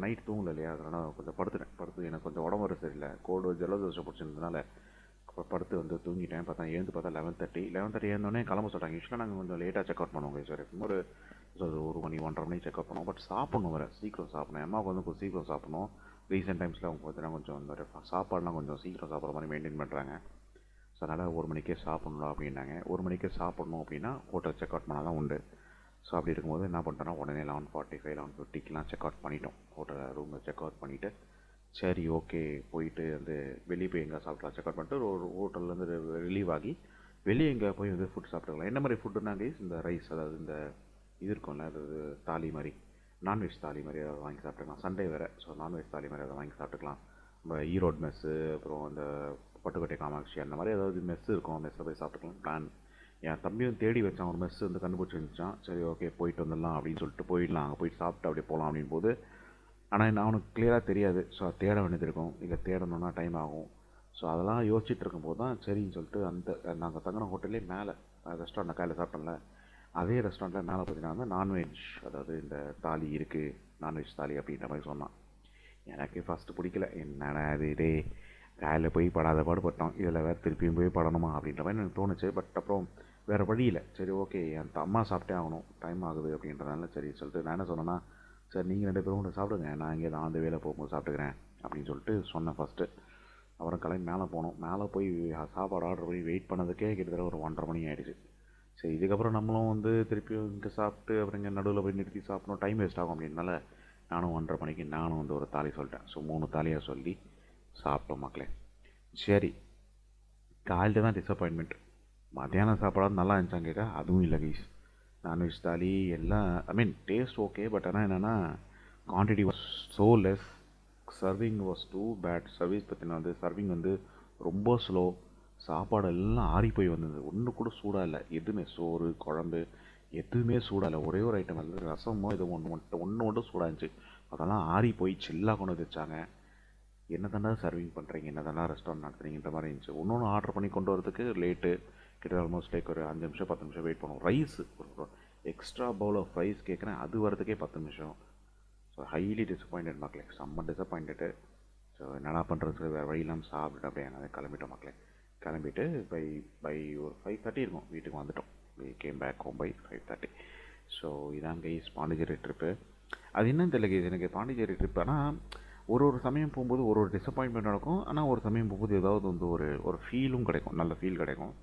நைட் தூங்கலை இல்லையா, அதனால் கொஞ்சம் படுத்து எனக்கு கொஞ்சம் உடம்பு வர சரியில்லை, கோல்டு ஜலதோஷம் பிடிச்சிருந்ததுனால படுத்து வந்து தூங்கிட்டேன். எழுந்து பார்த்தா 11:30 எழுந்தோடனே கிளம்ப சொல்லிட்டாங்க. யூஸ்வலாக நாங்கள் கொஞ்சம் லேட்டாக செக் அவுட் பண்ணுவோங்க சார். ஒரு மணி 1:30 மணிக்கு செக் அவுட் பண்ணுவோம். பட் சாப்பிட்ணும் வேறு, சீக்கிரம் சாப்பிடணும். அம்மாவுக்கு வந்து கொஞ்சம் சீக்கிரம் சாப்பிட்ணும். ரீசெண்ட் டைம்ஸில் அவங்க பார்த்தீங்கன்னா கொஞ்சம் இந்த சாப்பாடுலாம் கொஞ்சம் சீக்கிரம் சாப்பிட்ற மாதிரி மெயின்டைன் பண்ணுறாங்க. ஸோ அதனால் 1 மணிக்கே சாப்பிட்ணும் அப்படின்னாங்க. 1 மணிக்கே சாப்பிட்ணும் அப்படின்னா ஹோட்டல் செக் அவுட் பண்ணால் தான் உண்டு. ஸோ அப்படி இருக்கும்போது என்ன பண்ணிட்டோன்னா, உடனே 11:45 11:50க்கெலாம் செக் அவுட் பண்ணிட்டோம். ஹோட்டலில் ரூமில் செக் அவுட் பண்ணிவிட்டு சரி ஓகே போயிட்டு வந்து வெளியே போய் எங்கே சாப்பிட்லாம் செக் அவுட் பண்ணிட்டு ஒரு ஹோட்டல்லேருந்து ரிலீவ் ஆகி வெளியே எங்கே போய் வந்து ஃபுட் சாப்பிட்டுக்கலாம். என்ன மாதிரி ஃபுட்டுனாங்க, இந்த ரைஸ், அதாவது இந்த இது இருக்கும்ல, அதாவது தாலி மாதிரி, நான்வெஜ் தாலி மாதிரி அதை வாங்கி சாப்பிட்டுக்கலாம். சண்டே வேறு, ஸோ நான்வெஜ் தாலி மாதிரி அதை வாங்கி சாப்பிட்டுக்கலாம். நம்ம ஈரோடு மெஸ்ஸு, அப்புறம் அந்த பட்டுக்கோட்டை காமாட்சி, அந்த மாதிரி ஏதாவது மெஸ்ஸு இருக்கும், மெஸ்ஸில் போய் சாப்பிட்டுக்கலாம் பிளான். என் தம்பியும் தேடி வச்சான், ஒரு மெஸ்ஸு வந்து கண்டுபிடிச்சி இருந்துச்சான். சரி ஓகே போயிட்டு வந்துடலாம் அப்படின்னு சொல்லிட்டு போயிடலாம், அங்கே போயிட்டு சாப்பிட்டு அப்படியே போகலாம் அப்படின் போது, ஆனால் நான் அவனுக்கு கிளியராக தெரியாது. ஸோ அதை தேட வேண்டியது இருக்கும், இல்லை தேடணுன்னா டைம் ஆகும். ஸோ அதெல்லாம் யோசிச்சுட்டு இருக்கும்போது தான் சரின்னு சொல்லிட்டு நாங்கள் தங்கின ஹோட்டல்லே மேலே ரெஸ்டாரண்ட் காலையில் சாப்பிட்டோம்ல, அதே ரெஸ்டாரண்ட்டில் மேலே பார்த்தீங்கன்னா வந்து நான்வெஜ், அதாவது இந்த தாலி இருக்குது, நான்வெஜ் தாலி அப்படின்ற மாதிரி சொன்னான். எனக்கு ஃபஸ்ட்டு பிடிக்கல. என்னடா இது டே, காலையில் போய் படாத பாடுபட்டோம், இதில் வேறு திருப்பியும் போய் படணுமா அப்படின்ற மாதிரி எனக்கு தோணுச்சு. பட் அப்புறம் வேறு வழி இல்லை. சரி ஓகே என் அம்மா சாப்பிட்டே ஆகணும், டைம் ஆகுது அப்படின்றதுனால சரி சொல்லிட்டு நான் என்ன சொன்னேன்னா, சரி நீங்கள் 2 பேரும் ஒன்று சாப்பிடுங்க, நான் இங்கே நான் அந்த வேலை போகும்போது சாப்பிட்டுக்கிறேன் அப்படின்னு சொல்லிட்டு சொன்னேன் ஃபஸ்ட்டு. அப்புறம் கிளம்பி மேலே போனோம். மேலே போய் சாப்பாடு ஆர்டர் பண்ணி வெயிட் பண்ணதுக்கே கிட்டத்தட்ட ஒரு 1:30 மணி ஆகிடுச்சு. சரி இதுக்கப்புறம் நம்மளும் வந்து திருப்பியும் இங்கே சாப்பிட்டு அப்புறம் இங்கே நடுவில் போய் நிறுத்தி சாப்பிடணும், டைம் வேஸ்ட் ஆகும் அப்படின்னால நானும் 1:30 மணிக்கு நானும் வந்து ஒரு தாலி சொல்லிட்டேன். ஸோ 3 தாலியாக சொல்லி சாப்பிட்டோம் மக்களே. சரி காலையில் தான் டிசப்பாயின்மெண்ட். மத்தியானம் சாப்பாடாக நல்லா இருந்துச்சான்னு கேட்டால் அதுவும் இல்லை கைஸ். நான்வெஜ் தாலி எல்லாம் I mean taste okay, but ஆனால் என்னென்னா quantity was so less, serving was too bad. Service பார்த்தீங்கன்னா வந்து சர்விங் வந்து ரொம்ப ஸ்லோ, சாப்பாடு எல்லாம் ஆறி போய் வந்தது, ஒன்று கூட சூடாக இல்லை. எதுவுமே சோறு குழம்பு எதுவுமே சூடாக இல்லை. ஒரே ஒரு ஐட்டம் வந்து ரசமோ இது ஒன்று மட்டும் சூடாக இருந்துச்சு, அதெல்லாம் ஆறி போய் சில்லாக கொண்டு வந்து வச்சாங்க. என்ன தாண்டா சர்விங் பண்ணுறீங்க, என்ன தாண்டா ரெஸ்டாரண்ட் நடத்துறீங்கன்ற மாதிரி இருந்துச்சு. ஒன்று ஆர்டர் பண்ணி கொண்டு வரதுக்கு லேட்டு, கிட்ட ஆல்மோஸ்ட் லைக் ஒரு 5 நிமிஷம் 10 நிமிஷம் வெயிட் பண்ணுவோம். ரைஸ் ஒரு எக்ஸ்ட்ரா பவுல் ஆஃப் ரைஸ் கேட்குறேன், அது வரதுக்கே 10 நிமிஷம். ஸோ ஸோ ஹைலி டிசப்பாயிண்டட் மக்களே, செம்ம டிசப்பாயிண்டடு. ஸோ என்னடா பண்ணுறது, வேறு வழியெல்லாம் சாப்பிட்டுட்டு அப்படியே நாங்கள் கிளம்பிட்டோம் மக்களே. கிளம்பிட்டு பை பை ஒரு 5:30 இருக்கும் வீட்டுக்கு வந்துட்டோம். We came back home by 5:30. So இதான் கைஸ் பாண்டிச்சேரி ட்ரிப்பு. அது என்னன்னு தெரியல கைஸ், எனக்கு பாண்டிச்சேரி ட்ரிப் ஆனால் ஒரு சமயம் போகும்போது ஒரு டிசப்பாயின்மெண்ட் நடக்கும். ஆனால் ஒரு சமயம் போகும்போது ஏதாவது வந்து ஒரு ஃபீலும் கிடைக்கும், நல்ல ஃபீல் கிடைக்கும்.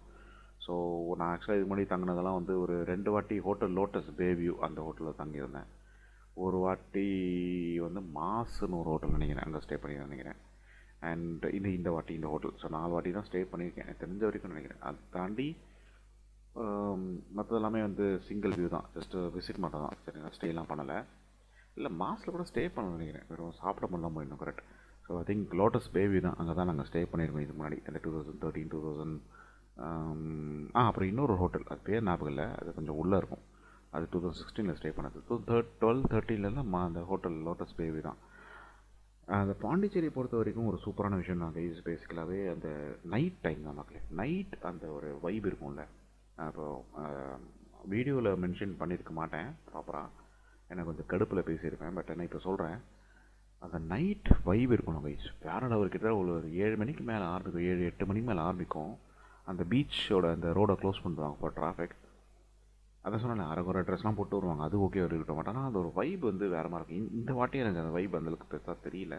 ஸோ நான் ஆக்சுவலாக இதுக்கு முன்னாடி தங்கினதெல்லாம் வந்து ஒரு 2 வாட்டி ஹோட்டல் லோட்டஸ் பேவியூ அந்த ஹோட்டலில் தங்கியிருந்தேன். ஒரு வாட்டி வந்து மாஸ்ன்னு ஒரு ஹோட்டல் நினைக்கிறேன், அங்கே ஸ்டே பண்ணி நினைக்கிறேன். அண்ட் இந்த வாட்டி இந்த ஹோட்டல். ஸோ 4 வாட்டி தான் ஸ்டே பண்ணியிருக்கேன் எனக்கு தெரிஞ்ச வரைக்கும் நினைக்கிறேன். அதை தாண்டி மற்றது எல்லாமே வந்து சிங்கிள் வியூ தான், ஜஸ்ட்டு விசிட் மட்டும் தான். சரிங்களா, ஸ்டேலாம் பண்ணலை. இல்லை மாஸில் கூட ஸ்டே பண்ண நினைக்கிறேன், வெறும் சாப்பிட பண்ணலாம் போயிருந்தோம். Correct. So I think lotus பேவி தான், அங்கே தான் நாங்கள் ஸ்டே பண்ணியிருக்கோம் இதுக்கு முன்னாடி, அந்த 2013 2000. அப்புறம் இன்னொரு ஹோட்டல், அது பேர் ஞாபகம் இல்லை, அது கொஞ்சம் உள்ளே இருக்கும். அது 2016 ஸ்டே பண்ணது. 12-13 அந்த ஹோட்டல் லோட்டஸ் பேவி தான். அந்த பாண்டிச்சேரி பொறுத்த வரைக்கும் ஒரு சூப்பரான விஷயம் தான் கைஸ். பேசிக்கலாகவே அந்த நைட் டைம் தான் மக்களே. நைட் அந்த ஒரு வைப் இருக்கும்ல. அப்போது வீடியோவில் மென்ஷன் பண்ணியிருக்க மாட்டேன் ப்ராப்பராக, எனக்கு கொஞ்சம் கடுப்பில் பேசியிருப்பேன். பட் நான் இப்போ சொல்கிறேன், அந்த நைட் வைப் இருக்கணும் கைஸ். வேறு லெவல். கிட்ட ஒரு 7 மணிக்கு மேலே ஆரம்பிக்கும், 7-8 மணிக்கு மேலே ஆரம்பிக்கும். அந்த பீச்சோட அந்த ரோடை க்ளோஸ் பண்ணுவாங்க ஃபார் டிராஃபிக். அதை சொன்னேன், அரைக்குறை ட்ரெஸ்லாம் போட்டு வருவாங்க, அது ஓகே இருக்கட்டும். பட் ஆனால் அந்த ஒரு வைப் வந்து வேறு மாதிரி இருக்கும். இந்த வாட்டி எனக்கு அந்த வைப் அந்தளவுக்கு பெருசாக தெரியல.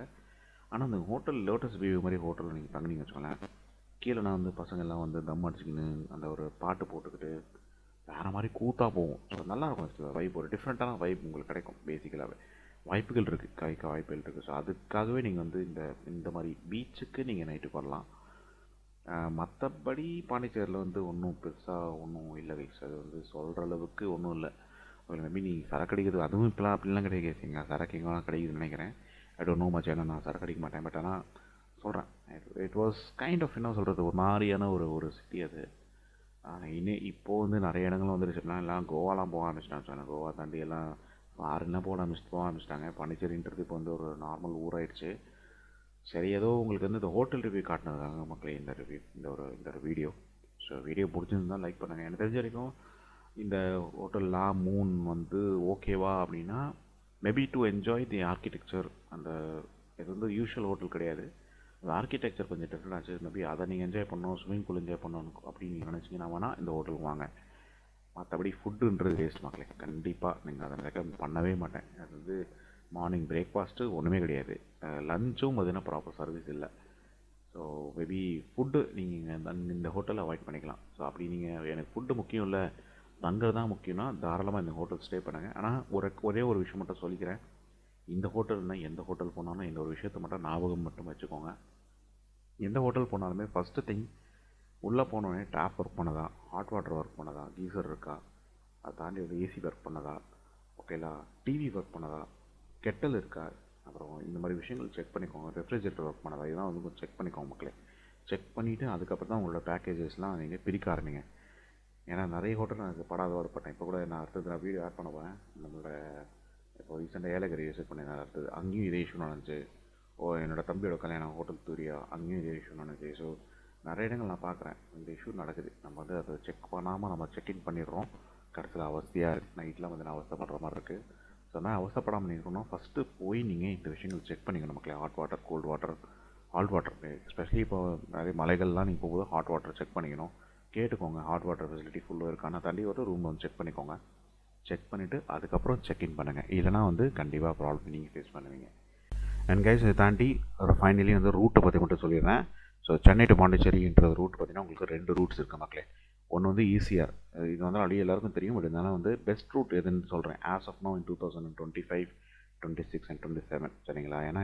ஆனால் அந்த ஹோட்டல் லோட்டஸ் வியூ மாதிரி ஹோட்டலில் நீங்கள் தங்கினீங்க வச்சுக்கோங்களேன், கீழே நான் வந்து பசங்கள்லாம் வந்து தம் அடிச்சுக்கின்னு அந்த ஒரு பாட்டு போட்டுக்கிட்டு வேறு மாதிரி கூத்தாக போகும். ஸோ நல்லாயிருக்கும் வைப், ஒரு டிஃப்ரெண்ட்டான வைப் உங்களுக்கு கிடைக்கும். பேசிக்கலாகவே வாய்ப்புகள் இருக்குது, வாய்ப்புகள் இருக்குது. ஸோ அதுக்காகவே நீங்கள் வந்து இந்த மாதிரி பீச்சுக்கு நீங்கள் நைட்டுக்கு வரலாம். மற்றபடி பாண்டிச்சேரியில் வந்து ஒன்றும் பெருசாக ஒன்றும் இல்லை கைஸ். அது வந்து சொல்கிற அளவுக்கு ஒன்றும் இல்லை. மேபி நீங்கள் சரக்கு அடிக்கிறது அதுவும் இப்போலாம் அப்படிலாம் கிடைக்காதுங்க. சரக்கு எங்கெல்லாம் கிடைக்குதுன்னு நினைக்கிறேன். ஐ டோன்ட் நோ மச், ஏன்னா நான் சரக்கு அடிக்க மாட்டேன். பட் ஆனால் சொல்கிறேன், இட் வாஸ் கைண்ட் ஆஃப் என்ன சொல்கிறது, ஒரு மாதிரியான ஒரு சிட்டி அது. இப்போது வந்து நிறைய இடங்கள் வந்துருச்சுலாம், எல்லாம் கோவாலாம் போக ஆரம்பிச்சிட்டாங்க. கோவா தாண்டி எல்லாம் ஃபாரின்லாம் போக ஆரம்பிச்சிட்டாங்க. பாண்டிச்சேரின்றது இப்போ வந்து ஒரு நார்மல் ஊராயிடுச்சு. சரி, ஏதோ உங்களுக்கு வந்து இந்த ஹோட்டல் ரிவ்யூ காட்டினதாங்க மக்களே இந்த ரிவ்யூ, இந்த ஒரு வீடியோ. ஸோ வீடியோ பிடிச்சிருந்தால் லைக் பண்ணுங்கள். எனக்கு தெரிஞ்ச வரைக்கும் இந்த ஹோட்டல் லா மூன் வந்து ஓகேவா அப்படின்னா, maybe to enjoy the architecture. அந்த இது வந்து யூஷுவல் ஹோட்டல் கிடையாது, அந்த ஆர்கிடெக்சர் கொஞ்சம் டிஃப்ரெண்ட் ஆச்சு. மேபி அதை நீங்கள் என்ஜாய் பண்ணணும், ஸ்விம்மிங் பூல் என்ஜாய் பண்ணணும் அப்படின்னு நீங்கள் நினச்சிங்கன்னா வேணால் இந்த ஹோட்டலுக்கு வாங்க. மற்றபடி ஃபுட்டுன்றது வேஸ்ட் மக்களே. கண்டிப்பாக நீங்கள் அதை ரெக்கமெண்ட் பண்ணவே மாட்டேன். அது வந்து மார்னிங் பிரேக்ஃபாஸ்ட்டு ஒன்றுமே கிடையாது, லஞ்சும் பார்த்தீங்கன்னா ப்ராப்பர் சர்வீஸ் இல்லை. ஸோ மேபி ஃபுட்டு நீங்கள் இந்த ஹோட்டலில் அவாய்ட் பண்ணிக்கலாம். ஸோ அப்படி நீங்கள் எனக்கு ஃபுட்டு முக்கியம் இல்லை, தங்கிறது தான் முக்கியம்னா தாராளமாக இந்த ஹோட்டல் ஸ்டே பண்ணுங்கள். ஆனால் ஒரே ஒரு விஷயம் மட்டும் சொல்லிக்கிறேன், இந்த ஹோட்டல்னால் எந்த ஹோட்டல் போனாலும் இந்த ஒரு விஷயத்தை மட்டும் ஞாபகம் மட்டும் வச்சுக்கோங்க. எந்த ஹோட்டல் போனாலுமே ஃபஸ்ட்டு திங், உள்ளே போனோடனே டேப் ஒர்க் பண்ணதா, ஹாட் வாட்டர் ஒர்க் பண்ணதா, கீசர் இருக்கா, அதை தாண்டி ஒரு ஏசி ஒர்க் பண்ணதா, ஓகேலா, டிவி ஒர்க் பண்ணதா, கெட்டல் இருக்கா, அப்புறம் இந்த மாதிரி விஷயங்கள் செக் பண்ணிக்கோங்க. ரெஃப்ரிஜரேட்டர் ஒர்க் பண்ணதா, இதெல்லாம் வந்து கொஞ்சம் செக் பண்ணிக்கோங்க மக்களே. செக் பண்ணிவிட்டு அதுக்கப்புறம் தான் உங்களோட பேக்கேஜஸ்லாம் நீங்கள் பிரிக்க ஆரம்பிங்க. ஏன்னா நிறைய ஹோட்டல் நான் எனக்கு படாத வாடப்பட்டேன். இப்போ கூட நான் அடுத்தது வீடியோ ஆட் பண்ண போகிறேன். நம்மளோட இப்போ ரீசெண்டாக ஏலகிரி விசிட் பண்ணி நான் அடுத்தது அங்கேயும் இதே இஷ்யூ நடந்துச்சு. என்னோடய தம்பியோட கல்யாணம் ஹோட்டல் தூரியா, அங்கேயும் இதே இஷ்யூ நடந்துச்சு. ஸோ நிறைய இடங்கள் நான் பார்க்குறேன் இந்த இஷ்யூ நடக்குது. நம்ம வந்து அதை செக் பண்ணாமல் நம்ம செக்இன் பண்ணிடுறோம். கடைசியில் அவஸ்தையாக இருக்குது, நைட்லாம் வந்து நான் அவஸ்தைப்படுற மாதிரி இருக்குது. ஸோ அதனால் அவசரப்படாமல் இருக்கணும். ஃபஸ்ட்டு போய் நீங்கள் இந்த விஷயங்கள் செக் பண்ணிக்கணும் மக்களே. Hot water, cold water, hot water, especially இப்போ நிறைய மலைகள்லாம் நீங்கள் போகும்போது ஹாட் வாட்டர் செக் பண்ணிக்கணும். கேட்டுக்கோங்க ஹாட் வாட்டர் ஃபெசிலிட்டி ஃபுல்லாக இருக்கான தாண்டி ஒரு ரூம் வந்து செக் பண்ணிக்கோங்க. செக் பண்ணிவிட்டு அதுக்கப்புறம் செக்இன் பண்ணுங்கள். இல்லைனா வந்து கண்டிப்பாக ப்ராப்ளம் நீங்கள் ஃபேஸ் பண்ணுவீங்க. அண்ட் கைஸ் இதை தாண்டி ஒரு ஃபைனலி வந்து ரூட்டை பற்றி மட்டும் சொல்லிடுறேன். ஸோ சென்னை டு பாண்டிச்சேரின்ற ரூட் பார்த்திங்கன்னா உங்களுக்கு 2 ரூட்ஸ் இருக்குது மக்களே. ஒன்று வந்து ஈஸியாக, இது வந்து அப்படியே எல்லாருக்கும் தெரியும். பட் இருந்தாலும் வந்து பெஸ்ட் ரூட் எதுன்னு சொல்கிறேன் as of now in 2025, 26 and 27. சரிங்களா? ஏன்னா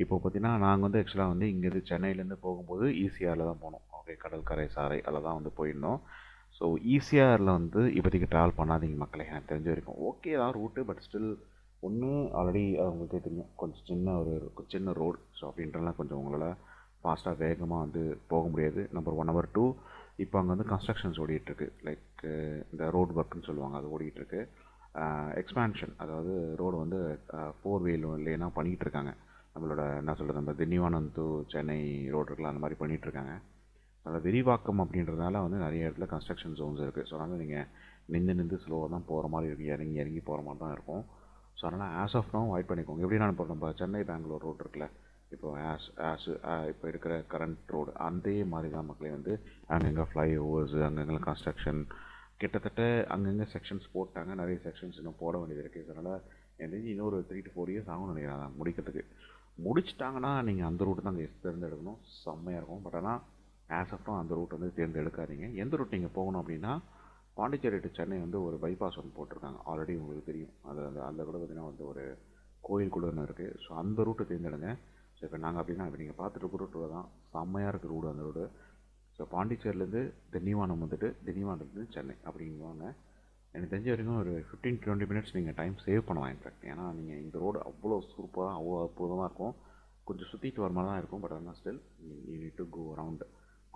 இப்போ பார்த்தீங்கன்னா நாங்கள் வந்து ஆக்சுவலாக வந்து இங்கேருந்து சென்னையிலேருந்து போகும்போது ஈசிஆரில் தான் போனோம். ஓகே, கடற்கரை சாலை அதில் தான் வந்து போயிருந்தோம். ஸோ ஈசிஆரில் வந்து இப்போதைக்கு ட்ராவல் பண்ணாதீங்க மக்களே. எனக்கு தெரிஞ்ச வரைக்கும் ஓகே தான் ரூட்டு, பட் ஸ்டில் ஒன்று ஆல்ரெடி அவங்களுக்கே தெரியும் கொஞ்சம் சின்ன ரோடு. ஸோ அப்படின்றலாம் கொஞ்சம் உங்களால் ஃபாஸ்ட்டாக வேகமாக வந்து போக முடியாது. நம்பர் 1. நம்பர் 2, இப்போ அங்கே வந்து கன்ஸ்ட்ரக்ஷன்ஸ் ஓடிட்டுருக்கு. லைக் இந்த ரோடு ஒர்க்குன்னு சொல்லுவாங்க, அது ஓடிட்டுருக்கு. எக்ஸ்பேன்ஷன், அதாவது ரோடு வந்து 4 வேல் இல்லைன்னா பண்ணிகிட்ருக்காங்க. நம்மளோட என்ன சொல்கிறது, நம்ம திண்டிவனம் டு சென்னை ரோடு இருக்கலாம், அந்த மாதிரி பண்ணிகிட்ருக்காங்க. அதில் விரிவாக்கம் அப்படின்றதுனால வந்து நிறைய இடத்துல கன்ஸ்ட்ரக்ஷன் ஜோன்ஸ் இருக்குது. ஸோ அதனால் நீங்கள் நின்று ஸ்லோவாக தான் போகிற மாதிரி இருக்குது, இறங்கி போகிற மாதிரி தான் இருக்கும். ஸோ அதனால் ஆஸ் ஆஃப் நோ அவாய்ட் பண்ணிக்கோங்க. எப்படின்னா இப்போ நம்ம சென்னை பெங்களூர் ரோடு இருக்குல்ல, இப்போ இப்போ இருக்கிற கரண்ட் ரோடு அதே மாதிரி தான் மக்களே வந்து அங்கங்கே ஃப்ளைஓவர்ஸ், அங்கங்கே கன்ஸ்ட்ரக்ஷன், கிட்டத்தட்ட அங்கங்கே செக்ஷன்ஸ் போட்டாங்க. நிறைய செக்ஷன்ஸ் இன்னும் போட வேண்டியது இருக்குது. அதனால் எனக்கு இன்னொரு 3 to 4 இயர்ஸ் ஆகும்னு நினைக்கிறேன் அதை முடிக்கிறதுக்கு. முடிச்சிட்டாங்கன்னா நீங்கள் அந்த ரூட்டு தான் அங்கே தேர்ந்தெடுக்கணும், செம்மையாக இருக்கும். பட் ஆனால் ஆஸ் ஆஃப் அந்த ரூட் வந்து தேர்ந்தெடுக்காதீங்க. எந்த ரூட் நீங்கள் போகணும் அப்படின்னா, பாண்டிச்சேரி டு சென்னை வந்து ஒரு பைபாஸ் ஒன்று போட்டிருக்காங்க, ஆல்ரெடி உங்களுக்கு தெரியும். அது அந்த கூட பார்த்திங்கன்னா வந்து ஒரு கோயில் கூட ஒன்று இருக்குது. ஸோ அந்த ரூட்டை தேர்ந்தெடுங்க. ஸோ இப்போ நாங்கள் அப்படின்னா இப்போ நீங்கள் பார்த்துட்டு இருக்க ரூட்டு தான் செம்மையாக இருக்குது ரோடு, அந்த ரோடு. ஸோ பாண்டிச்சேரியிலேருந்து திண்டிவனம் வந்துட்டு திண்டிவனத்துலேருந்து சென்னை அப்படிங்குவாங்க. எனக்கு தெரிஞ்ச வரைக்கும் ஒரு 15 to 20 மினிட்ஸ் நீங்கள் டைம் சேவ் பண்ணலாம் இன்ஃபேக்ட். ஏன்னா நீங்கள் இந்த ரோடு அவ்வளோ சூப்பராக அவ்வளோ அற்புதமாக இருக்கும். கொஞ்சம் சுற்றிட்டு வர மாதிரி தான் இருக்கும். பட் ஆனால் still you need to go around,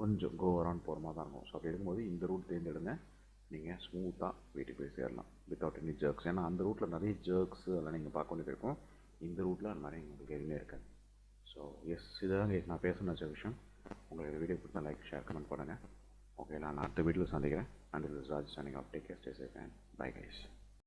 கொஞ்சம் கோ அரவுண்ட் போகிற மாதிரி தான் இருக்கும். ஸோ அப்படி இருக்கும்போது இந்த ரூட் தேர்ந்தெடுங்க. நீங்கள் ஸ்மூத்தாக வீட்டுக்கு போய் சேரலாம் வித்தவுட் எனி ஜர்க்ஸ். ஏன்னா அந்த ரூட்டில் நிறைய ஜர்க்ஸ் அதெல்லாம் நீங்கள் பார்க்க வேண்டியது இருக்கும். இந்த ரூட்டில் அந்த மாதிரி உங்களுக்கு எதுவுமே இருக்காது. ஸோ எஸ், இதுதான் நான் பேசணும்னு வச்ச விஷயம். உங்களுக்கு வீடியோ பிடிச்சா லைக், ஷேர், கமெண்ட் பண்ணுங்கள். ஓகே, நான் அடுத்த வீடியோவில் சந்திக்கிறேன். And this is Raj signing off. Take care, stay safe and bye guys.